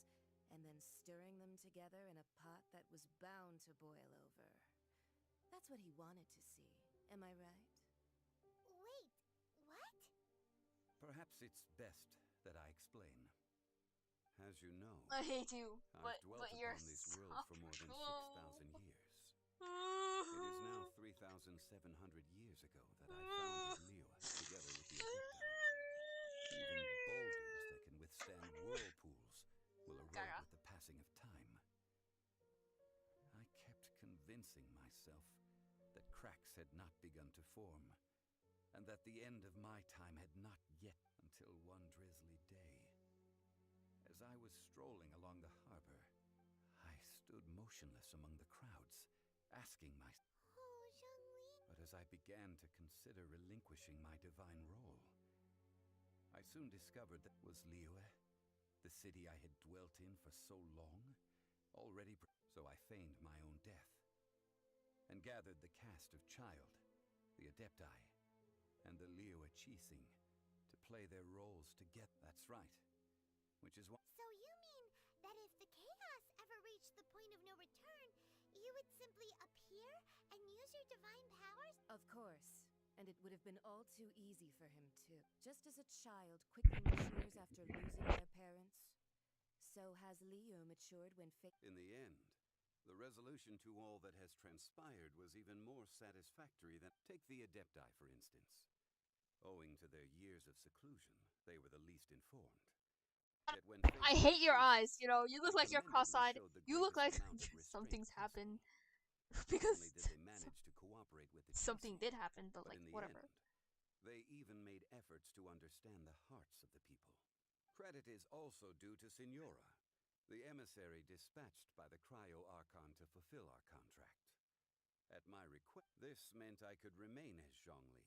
and then stirring them together in a pot that was bound to boil over. That's what he wanted to see, am I right? Wait, what? Perhaps it's best that I explain. As you know, I hate you, I've but dwelt you're upon this so world for more than cool. 6,000 years. It is now 3,700 years ago that I founded Liyue together with the Adepti. Even boulders that can withstand whirlpools will erode with the passing of time. I kept convincing myself that cracks had not begun to form, and that the end of my time had not yet, until one drizzly day. As I was strolling along the harbor, I stood motionless among the crowds, asking myself. Oh, Zhongli. But as I began to consider relinquishing my divine role, I soon discovered that was Liyue, the city I had dwelt in for so long, already. So I feigned my own death, and gathered the cast of CHILDE, the Adepti, and the Liyue Chising to play their roles together. That's right. Which is why. So you mean that if the chaos ever reached the point of no return, you would simply appear and use your divine powers? Of course. And it would have been all too easy for him too. Just as a child quickly matures after losing their parents, so has Liyue matured when In the end, the resolution to all that has transpired was even more satisfactory than. Take the Adepti, for instance. Owing to their years of seclusion, they were the least informed. Yet when I faced hate with your truth, eyes, you know, you look they like you're commendably cross-eyed. showed the You look like greatest amount of something's restraint happened. possible. Because Not only did they manage to cooperate with the something Chising, did happen, but but like, in the whatever. end, they even made efforts to understand the hearts of the people. Credit is also due to Signora, the emissary dispatched by the Cryo-Archon to fulfill our contract. At my request, this meant I could remain as Zhongli,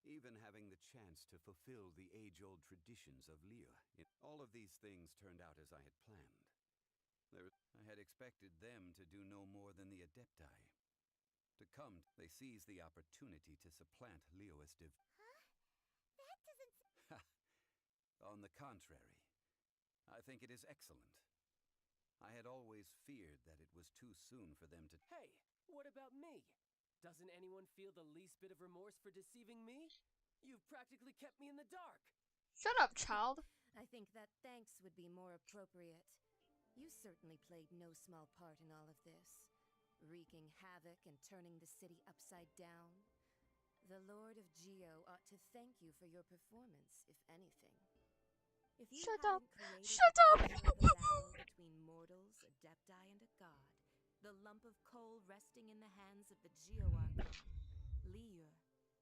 even having the chance to fulfill the age-old traditions of Liyue. All of these things turned out as I had planned. I had expected them to do no more than the Adepti. To come, they seized the opportunity to supplant Liyue's Huh? That doesn't. On the contrary, I think it is excellent. I had always feared that it was too soon for them to. Hey, what about me? Doesn't anyone feel the least bit of remorse for deceiving me? You've practically kept me in the dark. Shut up, child. I think that thanks would be more appropriate. You certainly played no small part in all of this, wreaking havoc and turning the city upside down. The Lord of Geo ought to thank you for your performance, if anything. If you Shut up. hadn't created Shut the up. pressure of the battle between mortals, Adepti, and a god, the lump of coal resting in the hands of the Geo-Archon, Liyue,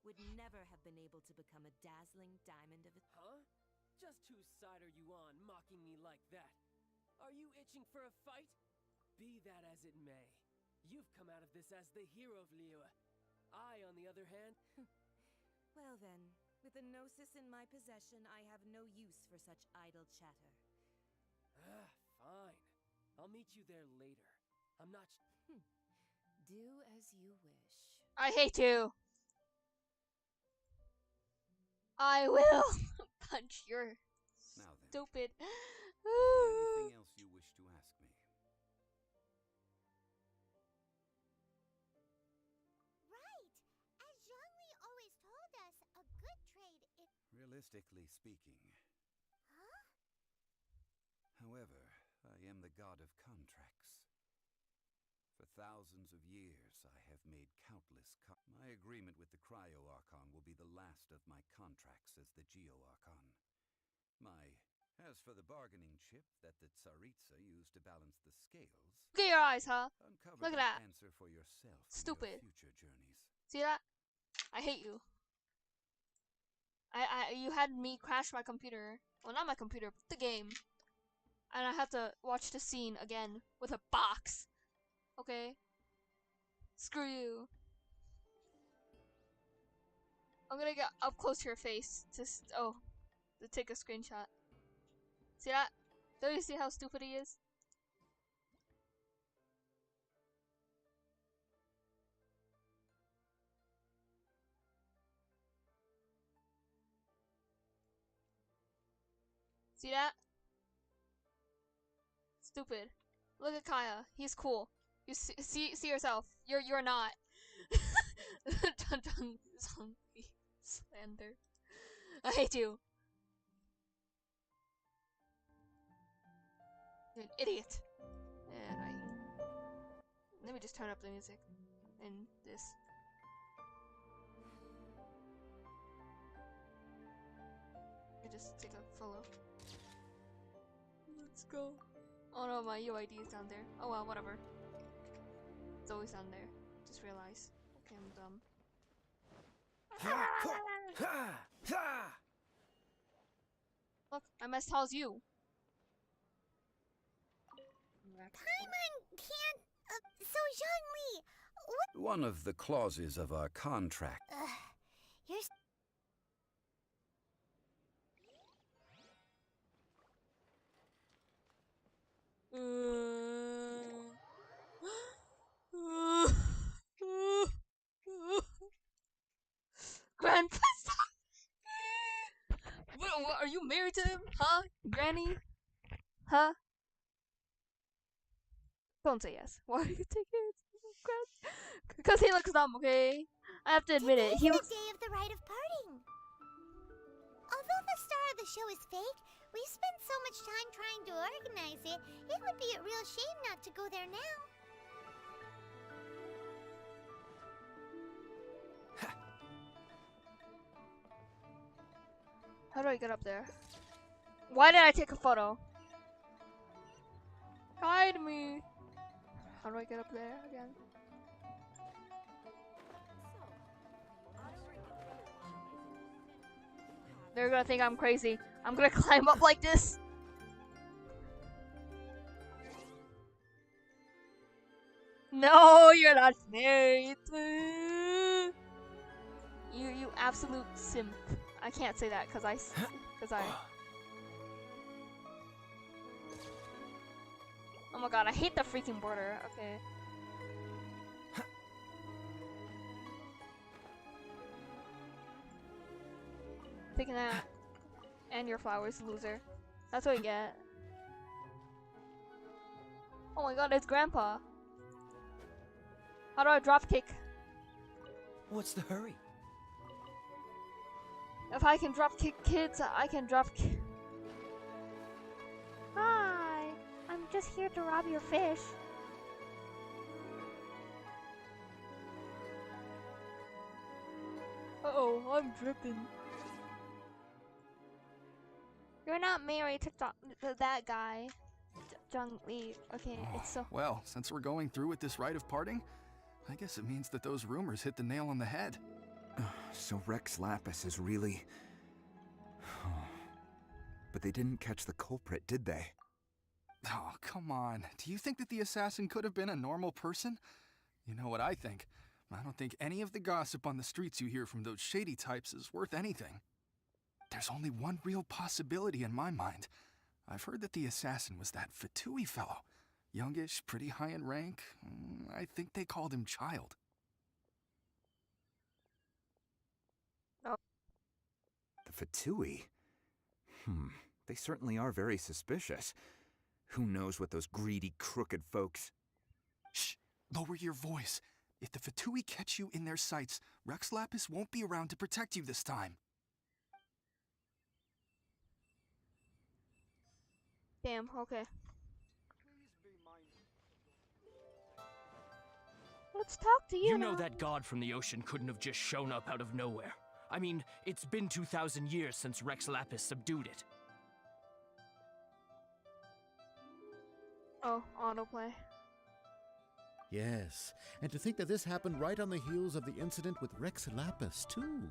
would never have been able to become a dazzling diamond of a... Huh? Just whose side are you on, mocking me like that? Are you itching for a fight? Be that as it may, you've come out of this as the hero of Liyue. I, on the other hand... Well then, with the Gnosis in my possession, I have no use for such idle chatter. Fine. I'll meet you there later. I'm not... Do as you wish. I hate you. I will punch your Now then, stupid Anything else you wish to ask me? Right! As Zhongli always told us, a good trade is... Realistically speaking. Huh? However, I am the god of contracts. For thousands of years, I have made countless My agreement with the Cryo-Archon will be the last of my contracts as the Geo-Archon. As for the bargaining chip that the Tsaritsa used to balance the scales... Look at your eyes, huh? Uncover Look at that that. answer for yourself in Stupid. your future journeys. See that? I hate you. You had me crash my computer. Well, not my computer, but the game. And I had to watch the scene again with a box. Okay? Screw you. I'm gonna get up close to your face to take a screenshot. See that? Don't you see how stupid he is? See that? Stupid. Look at Kaya. He's cool. You see yourself. You're not. Dun zombie slander. I hate you. You're an idiot. And let me just turn up the music in this. I just take a photo. Let's go. Oh no, my UID is down there. Oh well, whatever. It's always down there. Just realize. Okay, I'm dumb. Look, I'm as tall as you. Paimon can't... so Zhongli, what... One of the clauses of our contract... You're... Grandpa, what, are you married to him? Huh? Granny? Huh? Don't say yes. Why are you taking it? Because he looks dumb, okay? I have to admit it. He looks... the day of the rite of parting. Although the star of the show is fake, we spent so much time trying to organize it, it would be a real shame not to go there now. How do I get up there? Why did I take a photo? Guide me. How do I get up there again? They're gonna think I'm crazy. I'm gonna climb up like this. No, you're not married. You absolute simp. I can't say that because I. Oh my god, I hate the freaking border. Okay. Taking that. And your flowers, loser. That's what you get. Oh my god, it's Grandpa. How do I drop kick? What's the hurry? If I can drop kick kids, I can drop kick. Hi, I'm just here to rob your fish. Uh-oh, I'm dripping. You're not married to that guy, Zhang Li. Okay, it's so... Well, since we're going through with this rite of parting, I guess it means that those rumors hit the nail on the head. So Rex Lapis is really... But they didn't catch the culprit, did they? Oh, come on. Do you think that the assassin could have been a normal person? You know what I think. I don't think any of the gossip on the streets you hear from those shady types is worth anything. There's only one real possibility in my mind. I've heard that the assassin was that Fatui fellow. Youngish, pretty high in rank. I think they called him Childe. Oh. The Fatui? They certainly are very suspicious. Who knows what those greedy, crooked folks... Shh! Lower your voice. If the Fatui catch you in their sights, Rex Lapis won't be around to protect you this time. Damn, okay. Let's talk to you You know now. that god from the ocean couldn't have just shown up out of nowhere. I mean, it's been 2,000 years since Rex Lapis subdued it. Oh, autoplay. Yes, and to think that this happened right on the heels of the incident with Rex Lapis, too.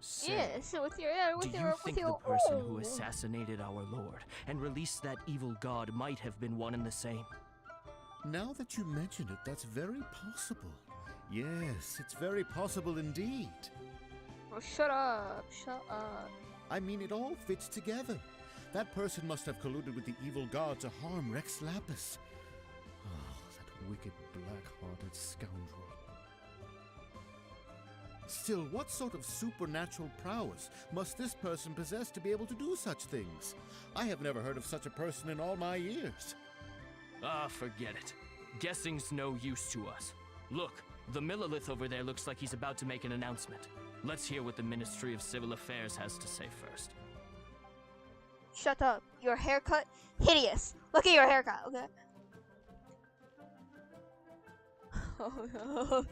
Say, Yes, with your do you think the person who assassinated our lord and released that evil god might have been one and the same? Now that you mention it, that's very possible. Yes, it's very possible indeed. Oh, shut up, shut up. I mean, it all fits together. That person must have colluded with the evil god to harm Rex Lapis. Oh, that wicked, black-hearted scoundrel. Still, what sort of supernatural prowess must this person possess to be able to do such things? I have never heard of such a person in all my years. Ah, forget it. Guessing's no use to us. Look, the Millilith over there looks like he's about to make an announcement. Let's hear what the Ministry of Civil Affairs has to say first. Shut up. Your haircut, hideous. Look at your haircut, okay? Oh no.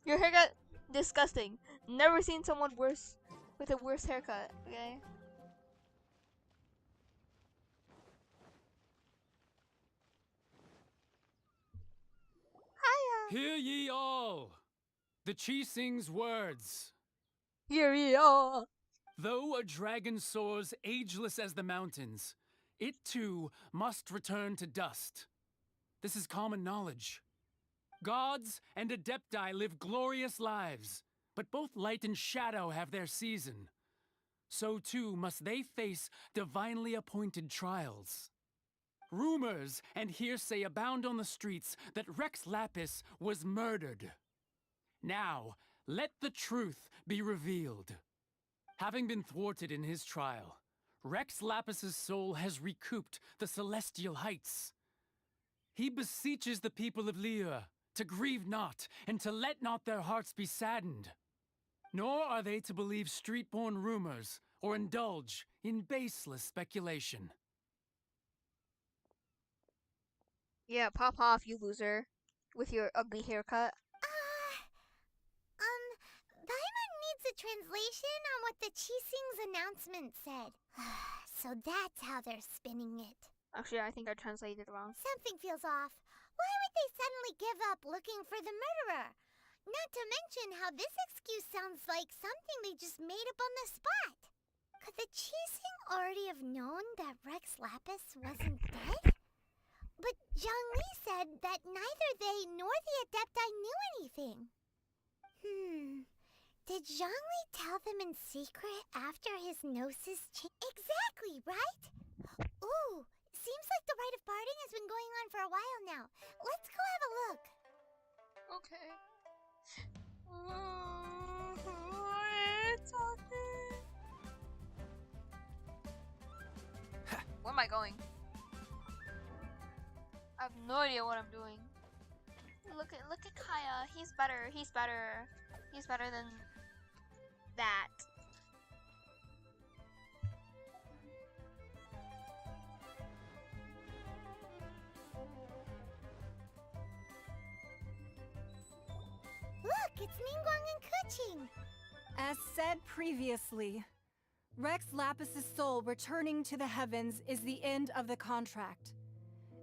Your haircut, disgusting. Never seen someone worse with a worse haircut, okay? Hiya. Hear ye all! The Chising's words. Here we are. Though a dragon soars ageless as the mountains, it too must return to dust. This is common knowledge. Gods and Adepti live glorious lives, but both light and shadow have their season. So too must they face divinely appointed trials. Rumors and hearsay abound on the streets that Rex Lapis was murdered. Now, let the truth be revealed. Having been thwarted in his trial, Rex Lapis's soul has recouped the celestial heights. He beseeches the people of Liyue to grieve not and to let not their hearts be saddened. Nor are they to believe street-born rumors or indulge in baseless speculation. Yeah, pop off, you loser. With your ugly haircut. Paimon needs a translation on what the Chising's announcement said. So that's how they're spinning it. Actually, I think I translated it wrong. Something feels off. Why would they suddenly give up looking for the murderer? Not to mention how this excuse sounds like something they just made up on the spot. Could the Chising already have known that Rex Lapis wasn't dead? But Zhongli said that neither they nor the Adepti knew anything. Did Zhongli tell them in secret after his gnosis Exactly, right? Ooh, seems like the rite of parting has been going on for a while now. Let's go have a look. Okay. It's okay. Where am I going? I have no idea what I'm doing. Look at Kaya. He's better. He's better. He's better than that. Look, it's Ningguang and Keqing. As said previously, Rex Lapis's soul returning to the heavens is the end of the contract.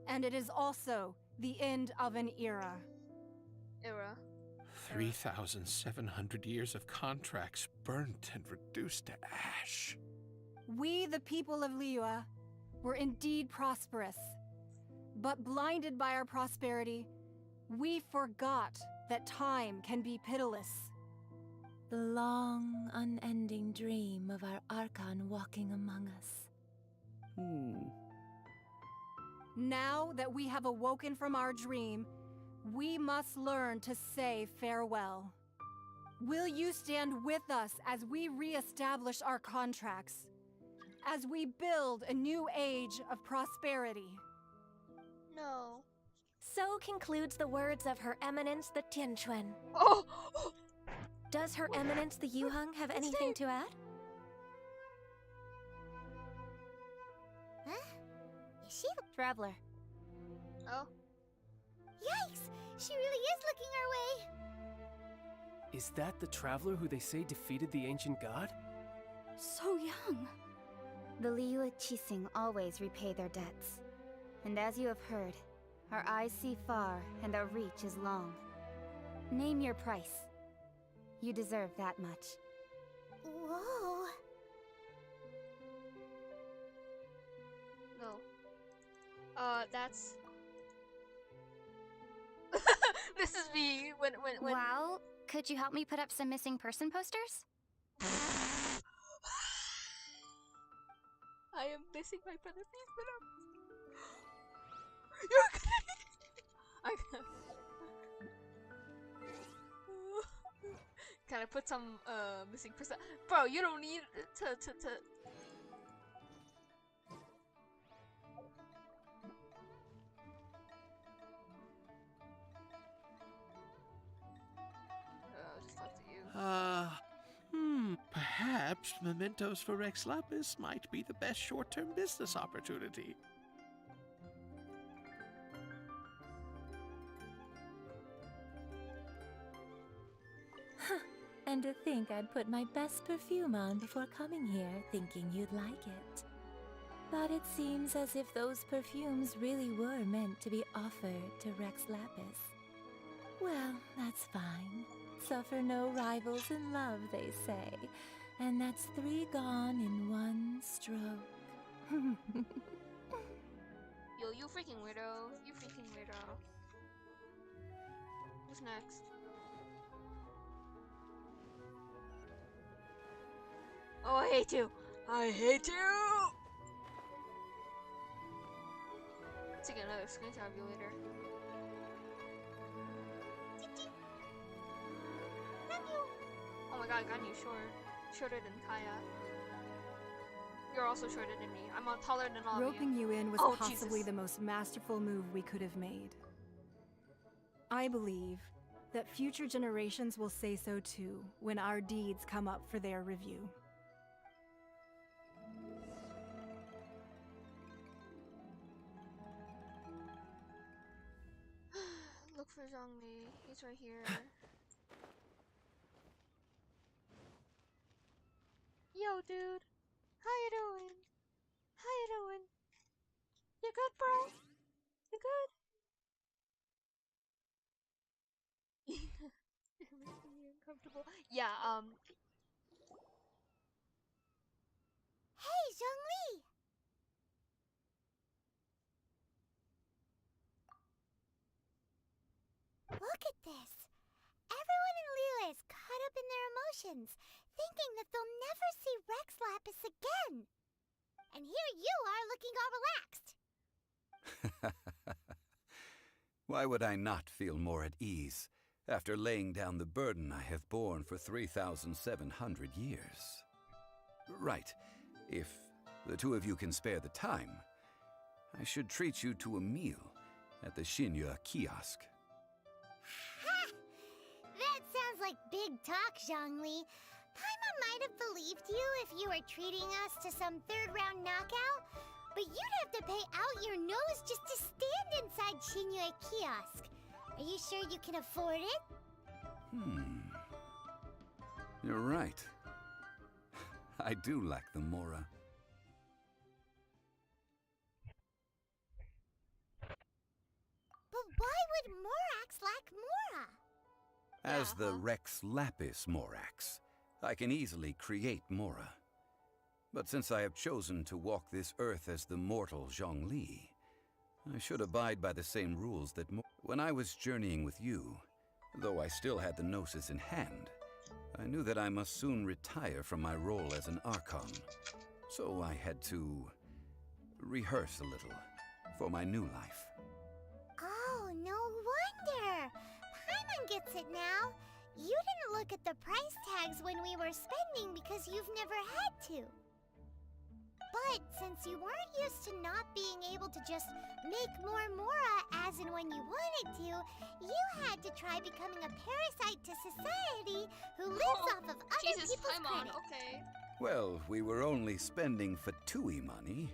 And it is also the end of an era. 3,700 years of contracts burnt and reduced to ash. We, the people of Liyue, were indeed prosperous. But blinded by our prosperity, we forgot that time can be pitiless. The long, unending dream of our Archon walking among us. Now that we have awoken from our dream, we must learn to say farewell. Will you stand with us as we re-establish our contracts? as we build a new age of prosperity. No. So concludes the words of Her Eminence the Tianquan. Oh! Does Her Eminence the Yuheng have anything to add? Huh? Is she the Traveler? Oh. Yikes! She really is looking our way! Is that the traveler who they say defeated the ancient god? So young. The Liyue Qixing always repay their debts. And as you have heard, our eyes see far and our reach is long. Name your price. You deserve that much. Whoa! No. That's... This is me when... Well, could you help me put up some missing person posters? I am missing my brother. Please put up. You're kidding. Can I put some missing person? Bro, you don't need to. Just talk to you. Perhaps mementos for Rex Lapis might be the best short-term business opportunity. And to think I'd put my best perfume on before coming here, thinking you'd like it. But it seems as if those perfumes really were meant to be offered to Rex Lapis. Well, that's fine. Suffer no rivals in love, they say. And that's 3 gone in 1 stroke. Yo, you freaking weirdo. You freaking weirdo. Who's next? Oh, I hate you. I hate you. Take another screenshot of you later. Oh my god, I got you shorter than Kaya. You're also shorter than me. I'm taller than all of you. Roping you in was Oh, possibly Jesus. the most masterful move we could have made. I believe that future generations will say so too when our deeds come up for their review. Look for Zhongli. He's right here. Yo, dude. How you doing? How you doing? You good, bro? You good? You're making me uncomfortable. Yeah, Hey, Zhongli! Look at this! Everyone in Liyue is caught up in their emotions, thinking that they'll never see Rex Lapis again. And here you are looking all relaxed. Why would I not feel more at ease after laying down the burden I have borne for 3,700 years? Right. If the 2 of you can spare the time, I should treat you to a meal at the Shinya kiosk. Ha! That sounds like big talk, Zhongli. Paimon might have believed you if you were treating us to some 3rd-round knockout, but you'd have to pay out your nose just to stand inside Shinya kiosk. Are you sure you can afford it? You're right. I do lack the Mora. But why would Morax lack Mora? As the Rex Lapis Morax, I can easily create Mora. But since I have chosen to walk this earth as the mortal Zhongli, I should abide by the same rules that when I was journeying with you, though I still had the Gnosis in hand, I knew that I must soon retire from my role as an Archon. So I had to rehearse a little for my new life. Oh, no wonder! Paimon gets it now. You didn't look at the price tags when we were spending because you've never had to. But since you weren't used to not being able to just make more Mora as and when you wanted to, you had to try becoming a parasite to society who lives off of other Jesus, people's Paimon, credit. okay. Well, we were only spending Fatui money.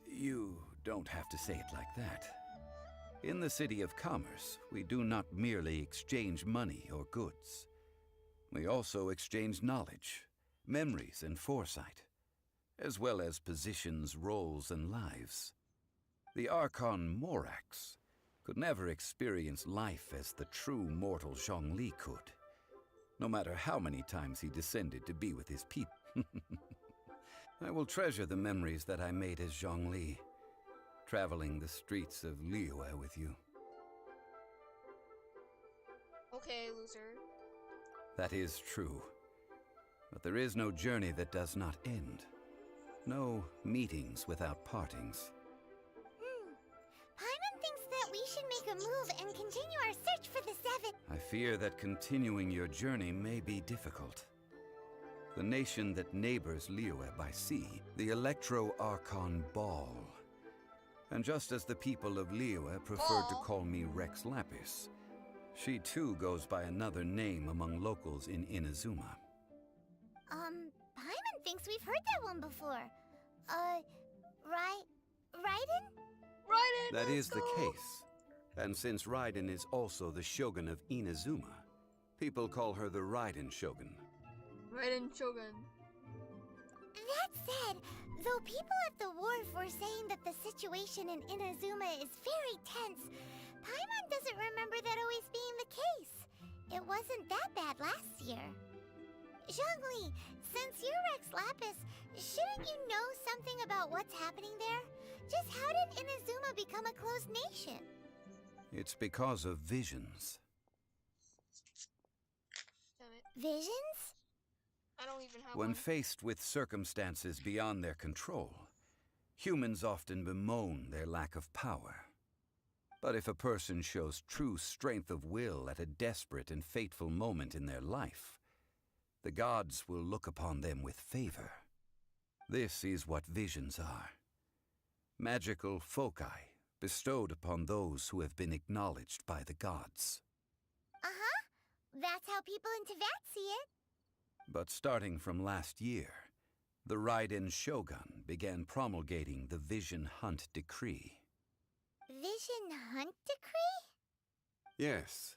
You don't have to say it like that. In the City of Commerce, we do not merely exchange money or goods. We also exchange knowledge, memories, and foresight, as well as positions, roles, and lives. The Archon Morax could never experience life as the true mortal Zhongli could, no matter how many times he descended to be with his people. I will treasure the memories that I made as Zhongli, traveling the streets of Liyue with you. Okay, loser. That is true. But there is no journey that does not end. No meetings without partings. Paimon thinks that we should make a move and continue our search for the Seven. I fear that continuing your journey may be difficult. The nation that neighbors Liyue by sea, the Electro-Archon Ball. And just as the people of Liyue preferred to call me Rex Lapis, she too goes by another name among locals in Inazuma. Paimon thinks we've heard that one before. Raiden? Raiden! That is the case. And since Raiden is also the Shogun of Inazuma, people call her the Raiden Shogun. Raiden Shogun. That said, though people at the wharf were saying that the situation in Inazuma is very tense, Paimon doesn't remember that always being the case. It wasn't that bad last year. Zhongli, since you're Rex Lapis, shouldn't you know something about what's happening there? Just how did Inazuma become a closed nation? It's because of visions. Damn it. Visions? I don't even have When one. faced with circumstances beyond their control, humans often bemoan their lack of power. But if a person shows true strength of will at a desperate and fateful moment in their life, the gods will look upon them with favor. This is what visions are. Magical foci bestowed upon those who have been acknowledged by the gods. That's how people in Teyvat see it. But starting from last year, the Raiden Shogun began promulgating the Vision Hunt Decree. Vision Hunt Decree? Yes,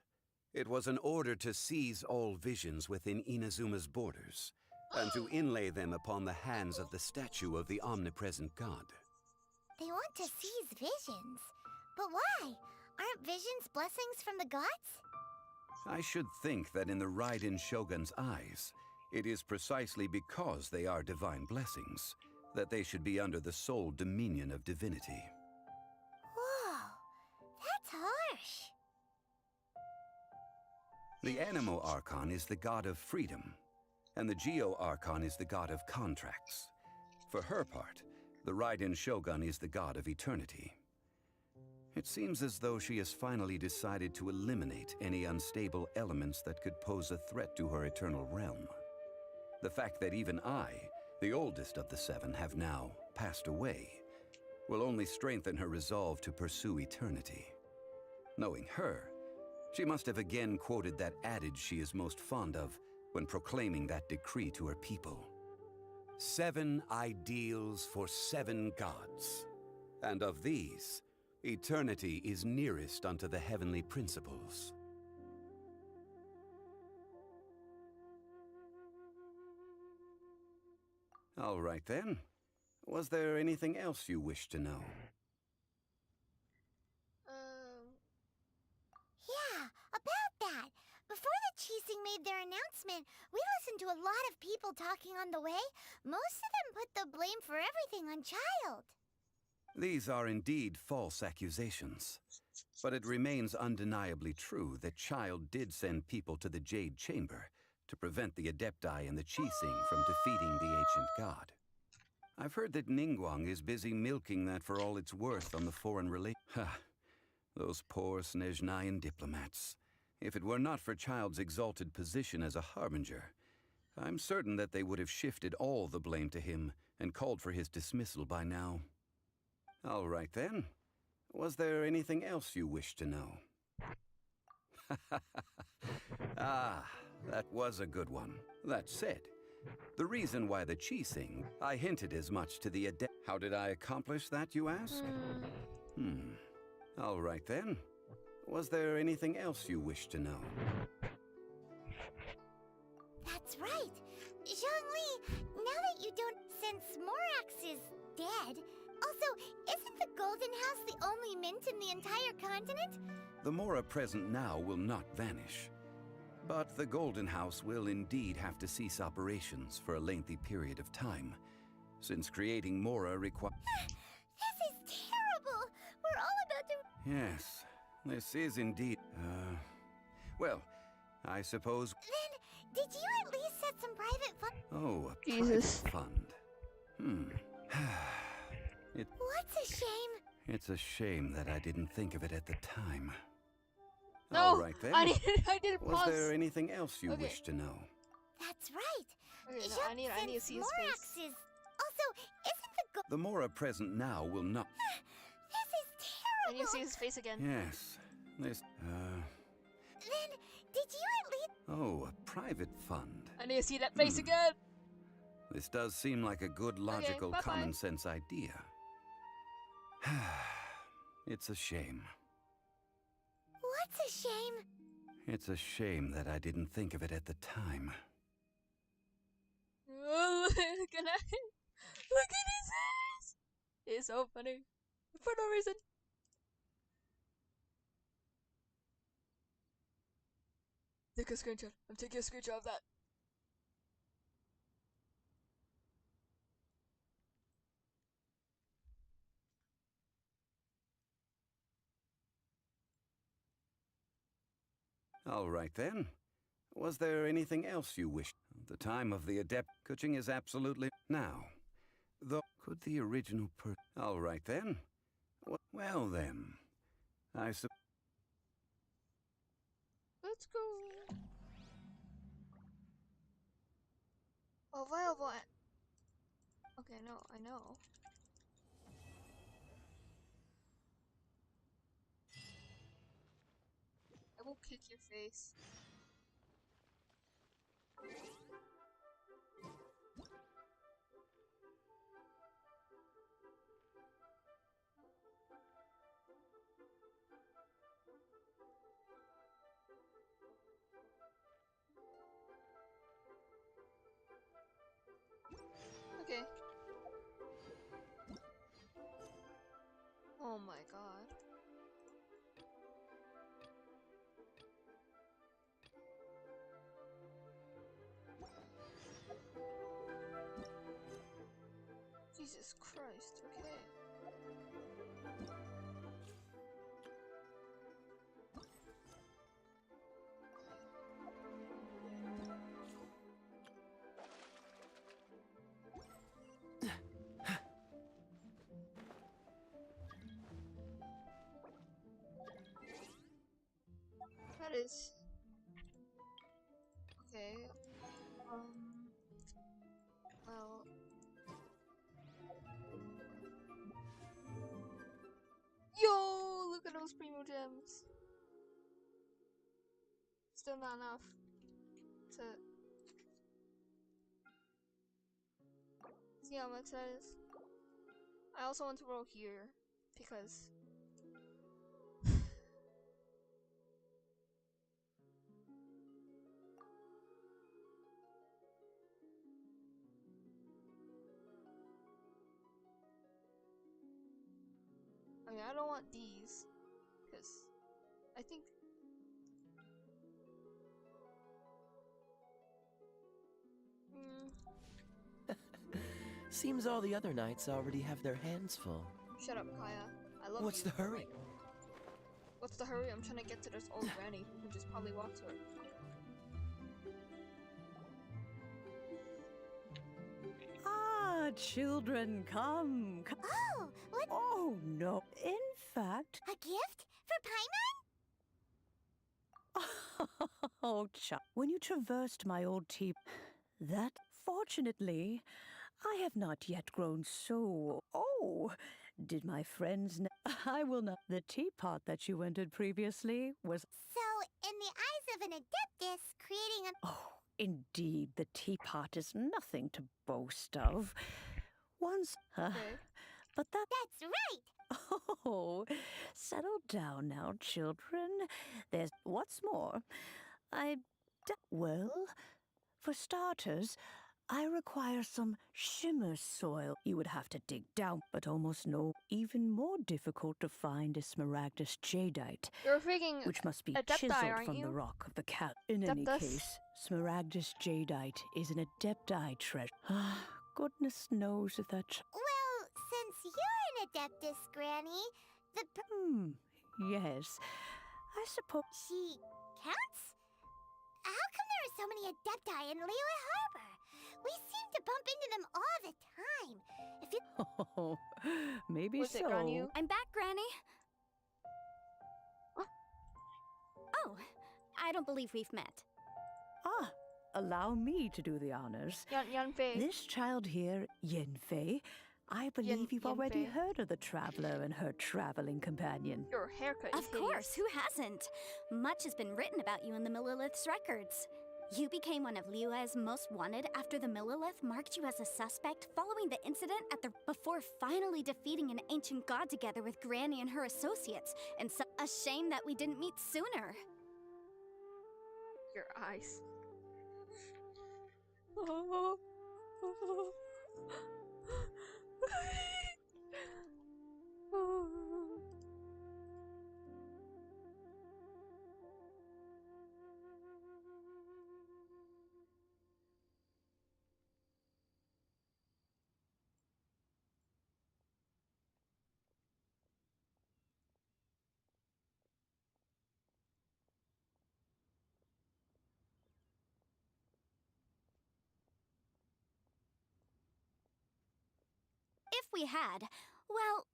it was an order to seize all visions within Inazuma's borders, and to inlay them upon the hands of the statue of the omnipresent god. They want to seize visions. But why? Aren't visions blessings from the gods? I should think that in the Raiden Shogun's eyes, it is precisely because they are divine blessings that they should be under the sole dominion of divinity. Whoa, that's harsh. The Animo Archon is the god of freedom, and the Geo Archon is the god of contracts. For her part, the Raiden Shogun is the god of eternity. It seems as though she has finally decided to eliminate any unstable elements that could pose a threat to her eternal realm. The fact that even I, the oldest of the seven, have now passed away, will only strengthen her resolve to pursue eternity. Knowing her, she must have again quoted that adage she is most fond of when proclaiming that decree to her people. 7 ideals for 7 gods, and of these, eternity is nearest unto the heavenly principles. All right then. Was there anything else you wish to know? Yeah, about that. Before the Qixing made their announcement, we listened to a lot of people talking on the way. Most of them put the blame for everything on Childe. These are indeed false accusations, but it remains undeniably true that Childe did send people to the Jade Chamber to prevent the Adepti and the Qixing from defeating the ancient god. I've heard that Ningguang is busy milking that for all it's worth on the foreign relations. Ha! Those poor Snezhnayan diplomats. If it were not for Childe's exalted position as a harbinger, I'm certain that they would have shifted all the blame to him and called for his dismissal by now. All right then. Was there anything else you wish to know? Ah, that was a good one. That said, the reason why the Chi-Sing, I hinted as much to the adept. How did I accomplish that, you ask? All right then. Was there anything else you wish to know? That's right. Zhongli, now that you don't... Since Morax is dead... Also, isn't the Golden House the only mint in the entire continent? The Mora present now will not vanish. But the Golden House will indeed have to cease operations for a lengthy period of time, since creating Mora requires... This is terrible! We're all about to... Yes, this is indeed... Well, I suppose... Then, did you at least set some private fund... Oh, a Jesus. private fund. What's a shame? It's a shame that I didn't think of it at the time. No, All right then. I didn't Was pause. there anything else you wish to know? That's right. Okay, no, I need to see his Morax face. is... Also, isn't the... The Mora present now will not... This is I terrible! need to see his face again. Yes, this... Then, did you at least... Oh, a private fund. I need to see that face again! This does seem like a good, logical, bye-bye. common sense idea. It's a shame. What's a shame? It's a shame that I didn't think of it at the time. Oh, look at him! Look at his ass! It's so funny. For no reason. Take a screenshot. I'm taking a screenshot of that. All right then. Was there anything else you wished? The time of the adept coaching is absolutely now. Though, could the original All right then. Well then. Let's go. Available. Okay, no, I know. I will kick your face. Okay. Oh my god. Jesus Christ, okay. That is... Okay, well... Yo, look at those primo gems. Still not enough to see how much that is. I also want to roll here because I mean, I don't want these, because I think... Seems all the other knights already have their hands full. Shut up, Kaya. I love What's you. the hurry? What's the hurry? I'm trying to get to this old granny who just probably walked to her. Ah, children, come. Oh, what? Oh, no. In fact... A gift? For Paimon? Oh, child. When you traversed my old tea... That, fortunately, I have not yet grown so... Oh, did my friends I will not... The teapot that you entered previously was... So, in the eyes of an adeptus, creating a... Oh, indeed, the teapot is nothing to boast of. Once... but that... That's right! Oh, settle down now, children. There's... What's more, well, for starters, I require some shimmer soil. You would have to dig down, but almost no. Even more difficult to find is smaragdus jadeite, You're a freaking which must be adepti, chiseled aren't from you? the rock of the cat. In any case, smaragdus jadeite is an adepti treasure. Ah, goodness knows if that... Well, since you're an adeptus, Granny, the... yes. I suppose... She counts? How come there are so many adepti in Liyue Harbor? We seem to bump into them all the time. If you... Oh, maybe Was so. it Ganyu? I'm back, Granny. Oh, I don't believe we've met. Ah, allow me to do the honors. Yanfei. This child here, Yanfei, I believe you've already Yanfei. heard of the traveler and her traveling companion. Your haircut is Of course, who hasn't? Much has been written about you in the Millilith's records. You became one of Liyue's most wanted after the Millilith marked you as a suspect following the incident at the... before finally defeating an ancient god together with Granny and her associates. And so... A shame that we didn't meet sooner. Your eyes. If we had, well,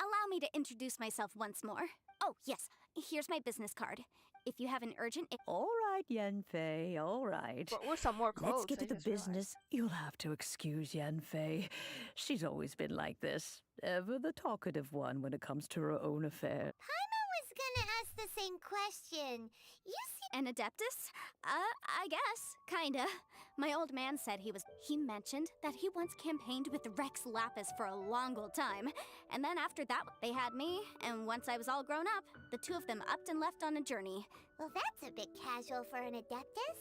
allow me to introduce myself once more. Oh, yes, here's my business card. If you have an urgent... All right, Yanfei, all right. But with some more clothes, Let's get to I the just business. You'll have to excuse Yanfei. She's always been like this. Ever the talkative one when it comes to her own affairs. Paimon was gonna ask the same question. You see... An adeptus? I guess. Kinda. My old man said he mentioned that he once campaigned with Rex Lapis for a long old time. And then after that, they had me, and once I was all grown up, the two of them upped and left on a journey. Well, that's a bit casual for an adeptus.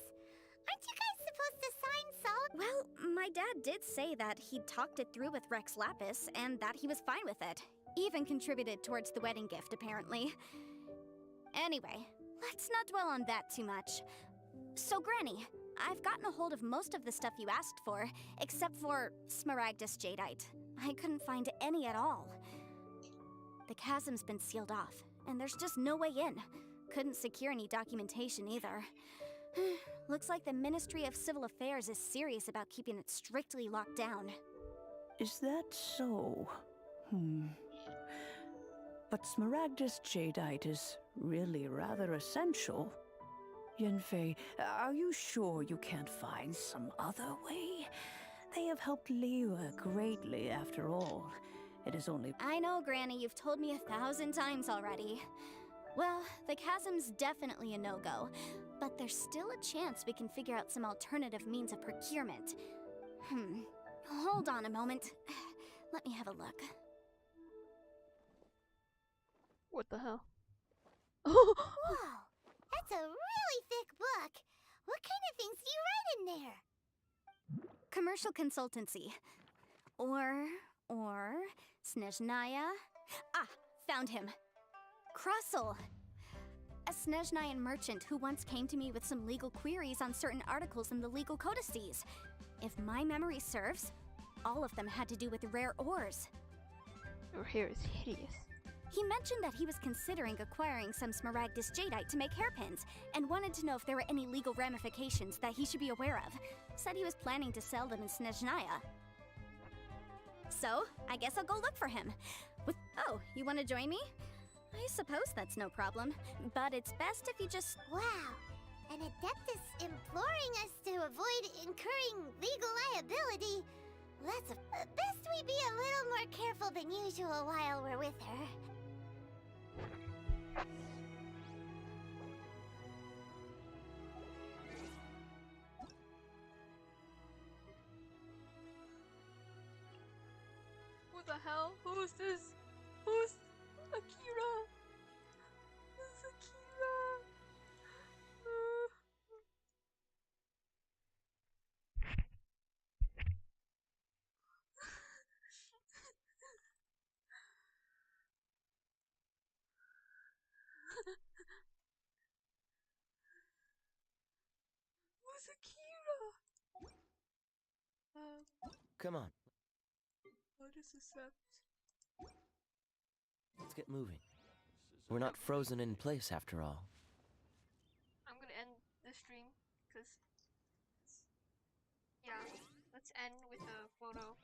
Aren't you guys supposed to sign salt? Well, my dad did say that he'd talked it through with Rex Lapis, and that he was fine with it. Even contributed towards the wedding gift, apparently. Anyway, let's not dwell on that too much. So, Granny, I've gotten a hold of most of the stuff you asked for, except for smaragdus jadeite. I couldn't find any at all. The chasm's been sealed off, and there's just no way in. Couldn't secure any documentation either. Looks like the Ministry of Civil Affairs is serious about keeping it strictly locked down. Is that so? But smaragdus jadeite is really rather essential. Yanfei, are you sure you can't find some other way? They have helped Liyue greatly, after all. It is only... I know, Granny, you've told me 1,000 times already. Well, the chasm's definitely a no-go, but there's still a chance we can figure out some alternative means of procurement. Hold on a moment. Let me have a look. What the hell? Whoa, that's a really thick book. What kind of things do you write in there? Commercial consultancy. Or Snezhnaya. Ah, found him. Krusell. A Snezhnayan merchant who once came to me with some legal queries on certain articles in the legal codices. If my memory serves, all of them had to do with rare ores. Your hair is hideous. He mentioned that he was considering acquiring some smaragdus jadeite to make hairpins, and wanted to know if there were any legal ramifications that he should be aware of. Said he was planning to sell them in Snezhnaya. So, I guess I'll go look for him. Oh, you want to join me? I suppose that's no problem, but it's best if you just... Wow, an adeptus imploring us to avoid incurring legal liability, best we be a little more careful than usual while we're with her. Who the hell? Who's this? Who's Akira? Who's Akira? Who's Akira? Come on, What is this up? let's get moving. We're not frozen in place after all. I'm gonna end the stream, cause yeah, let's end with the photo.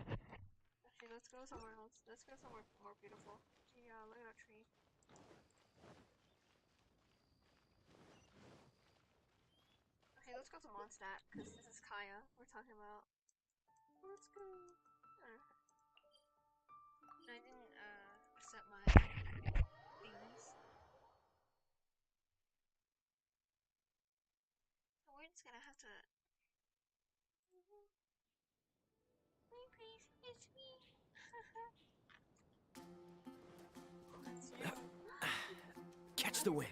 Actually, let's go somewhere else. Let's go somewhere more beautiful. Yeah, look at that tree. Okay, let's go to Mondstadt, cause this is Kaya we're talking about. Let's go. I didn't set my things. So we're just gonna have to. Please, it's me. It's you. Catch the wind.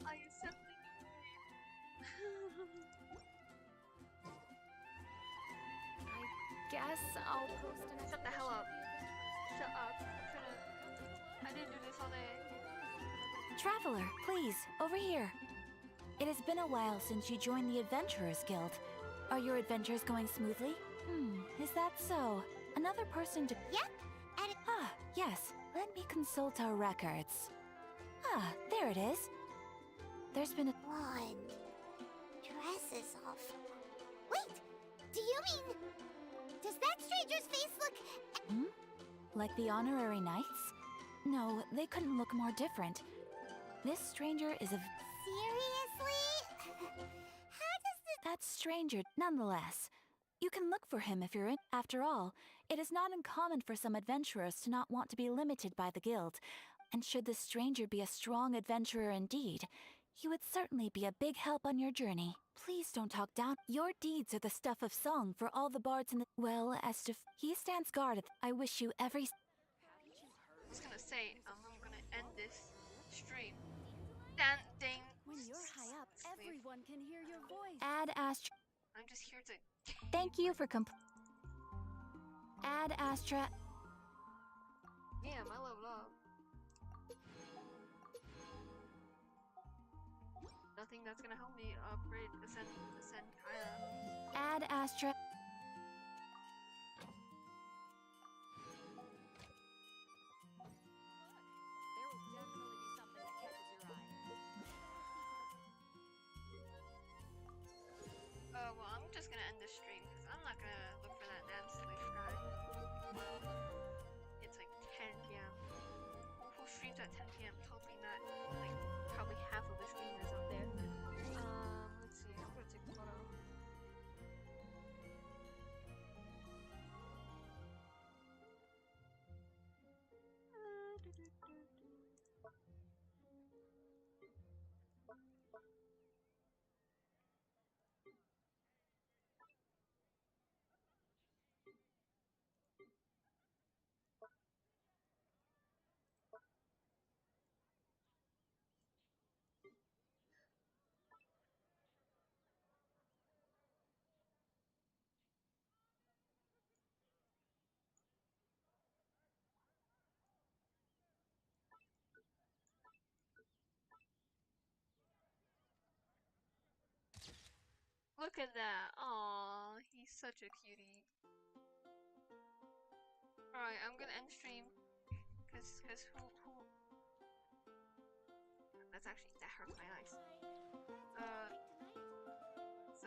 I accept the I guess I'll post an Shut the hell up. Shut up. I didn't do this all day. Traveler, please, over here. It has been a while since you joined the Adventurers Guild. Are your adventures going smoothly? Is that so? Another person to... Yep, and... Ah, yes. Let me consult our records. Ah, there it is. There's been a... Blonde. Dress is off. Wait! Do you mean... Does that stranger's face look... Like the honorary knights? No, they couldn't look more different. This stranger is a... Seriously? How does this... That stranger, nonetheless. You can look for him if you're in. After all, it is not uncommon for some adventurers to not want to be limited by the guild. And should this stranger be a strong adventurer indeed, he would certainly be a big help on your journey. Please don't talk down. Your deeds are the stuff of song for all the bards in the... Well, as to... He stands guard. I wish you every... I was gonna say, I'm gonna end this stream. Ding. When you're high up, everyone can hear your voice. Add Astra... I'm just here to... Thank you for Add Astra... Damn, I leveled up. Nothing that's gonna help me upgrade, ascend Kaya. Add Astra... Well, I'm just gonna end this stream because I'm not gonna look for that damn slave guy. It's like 10 p.m. Who streams at 10 p.m. told me that like probably half of the streamers out there. Let's see. I'm gonna take a photo. Look at that. Aww, he's such a cutie. Alright, I'm gonna end stream. Cause who... That's actually, that hurts my eyes. So...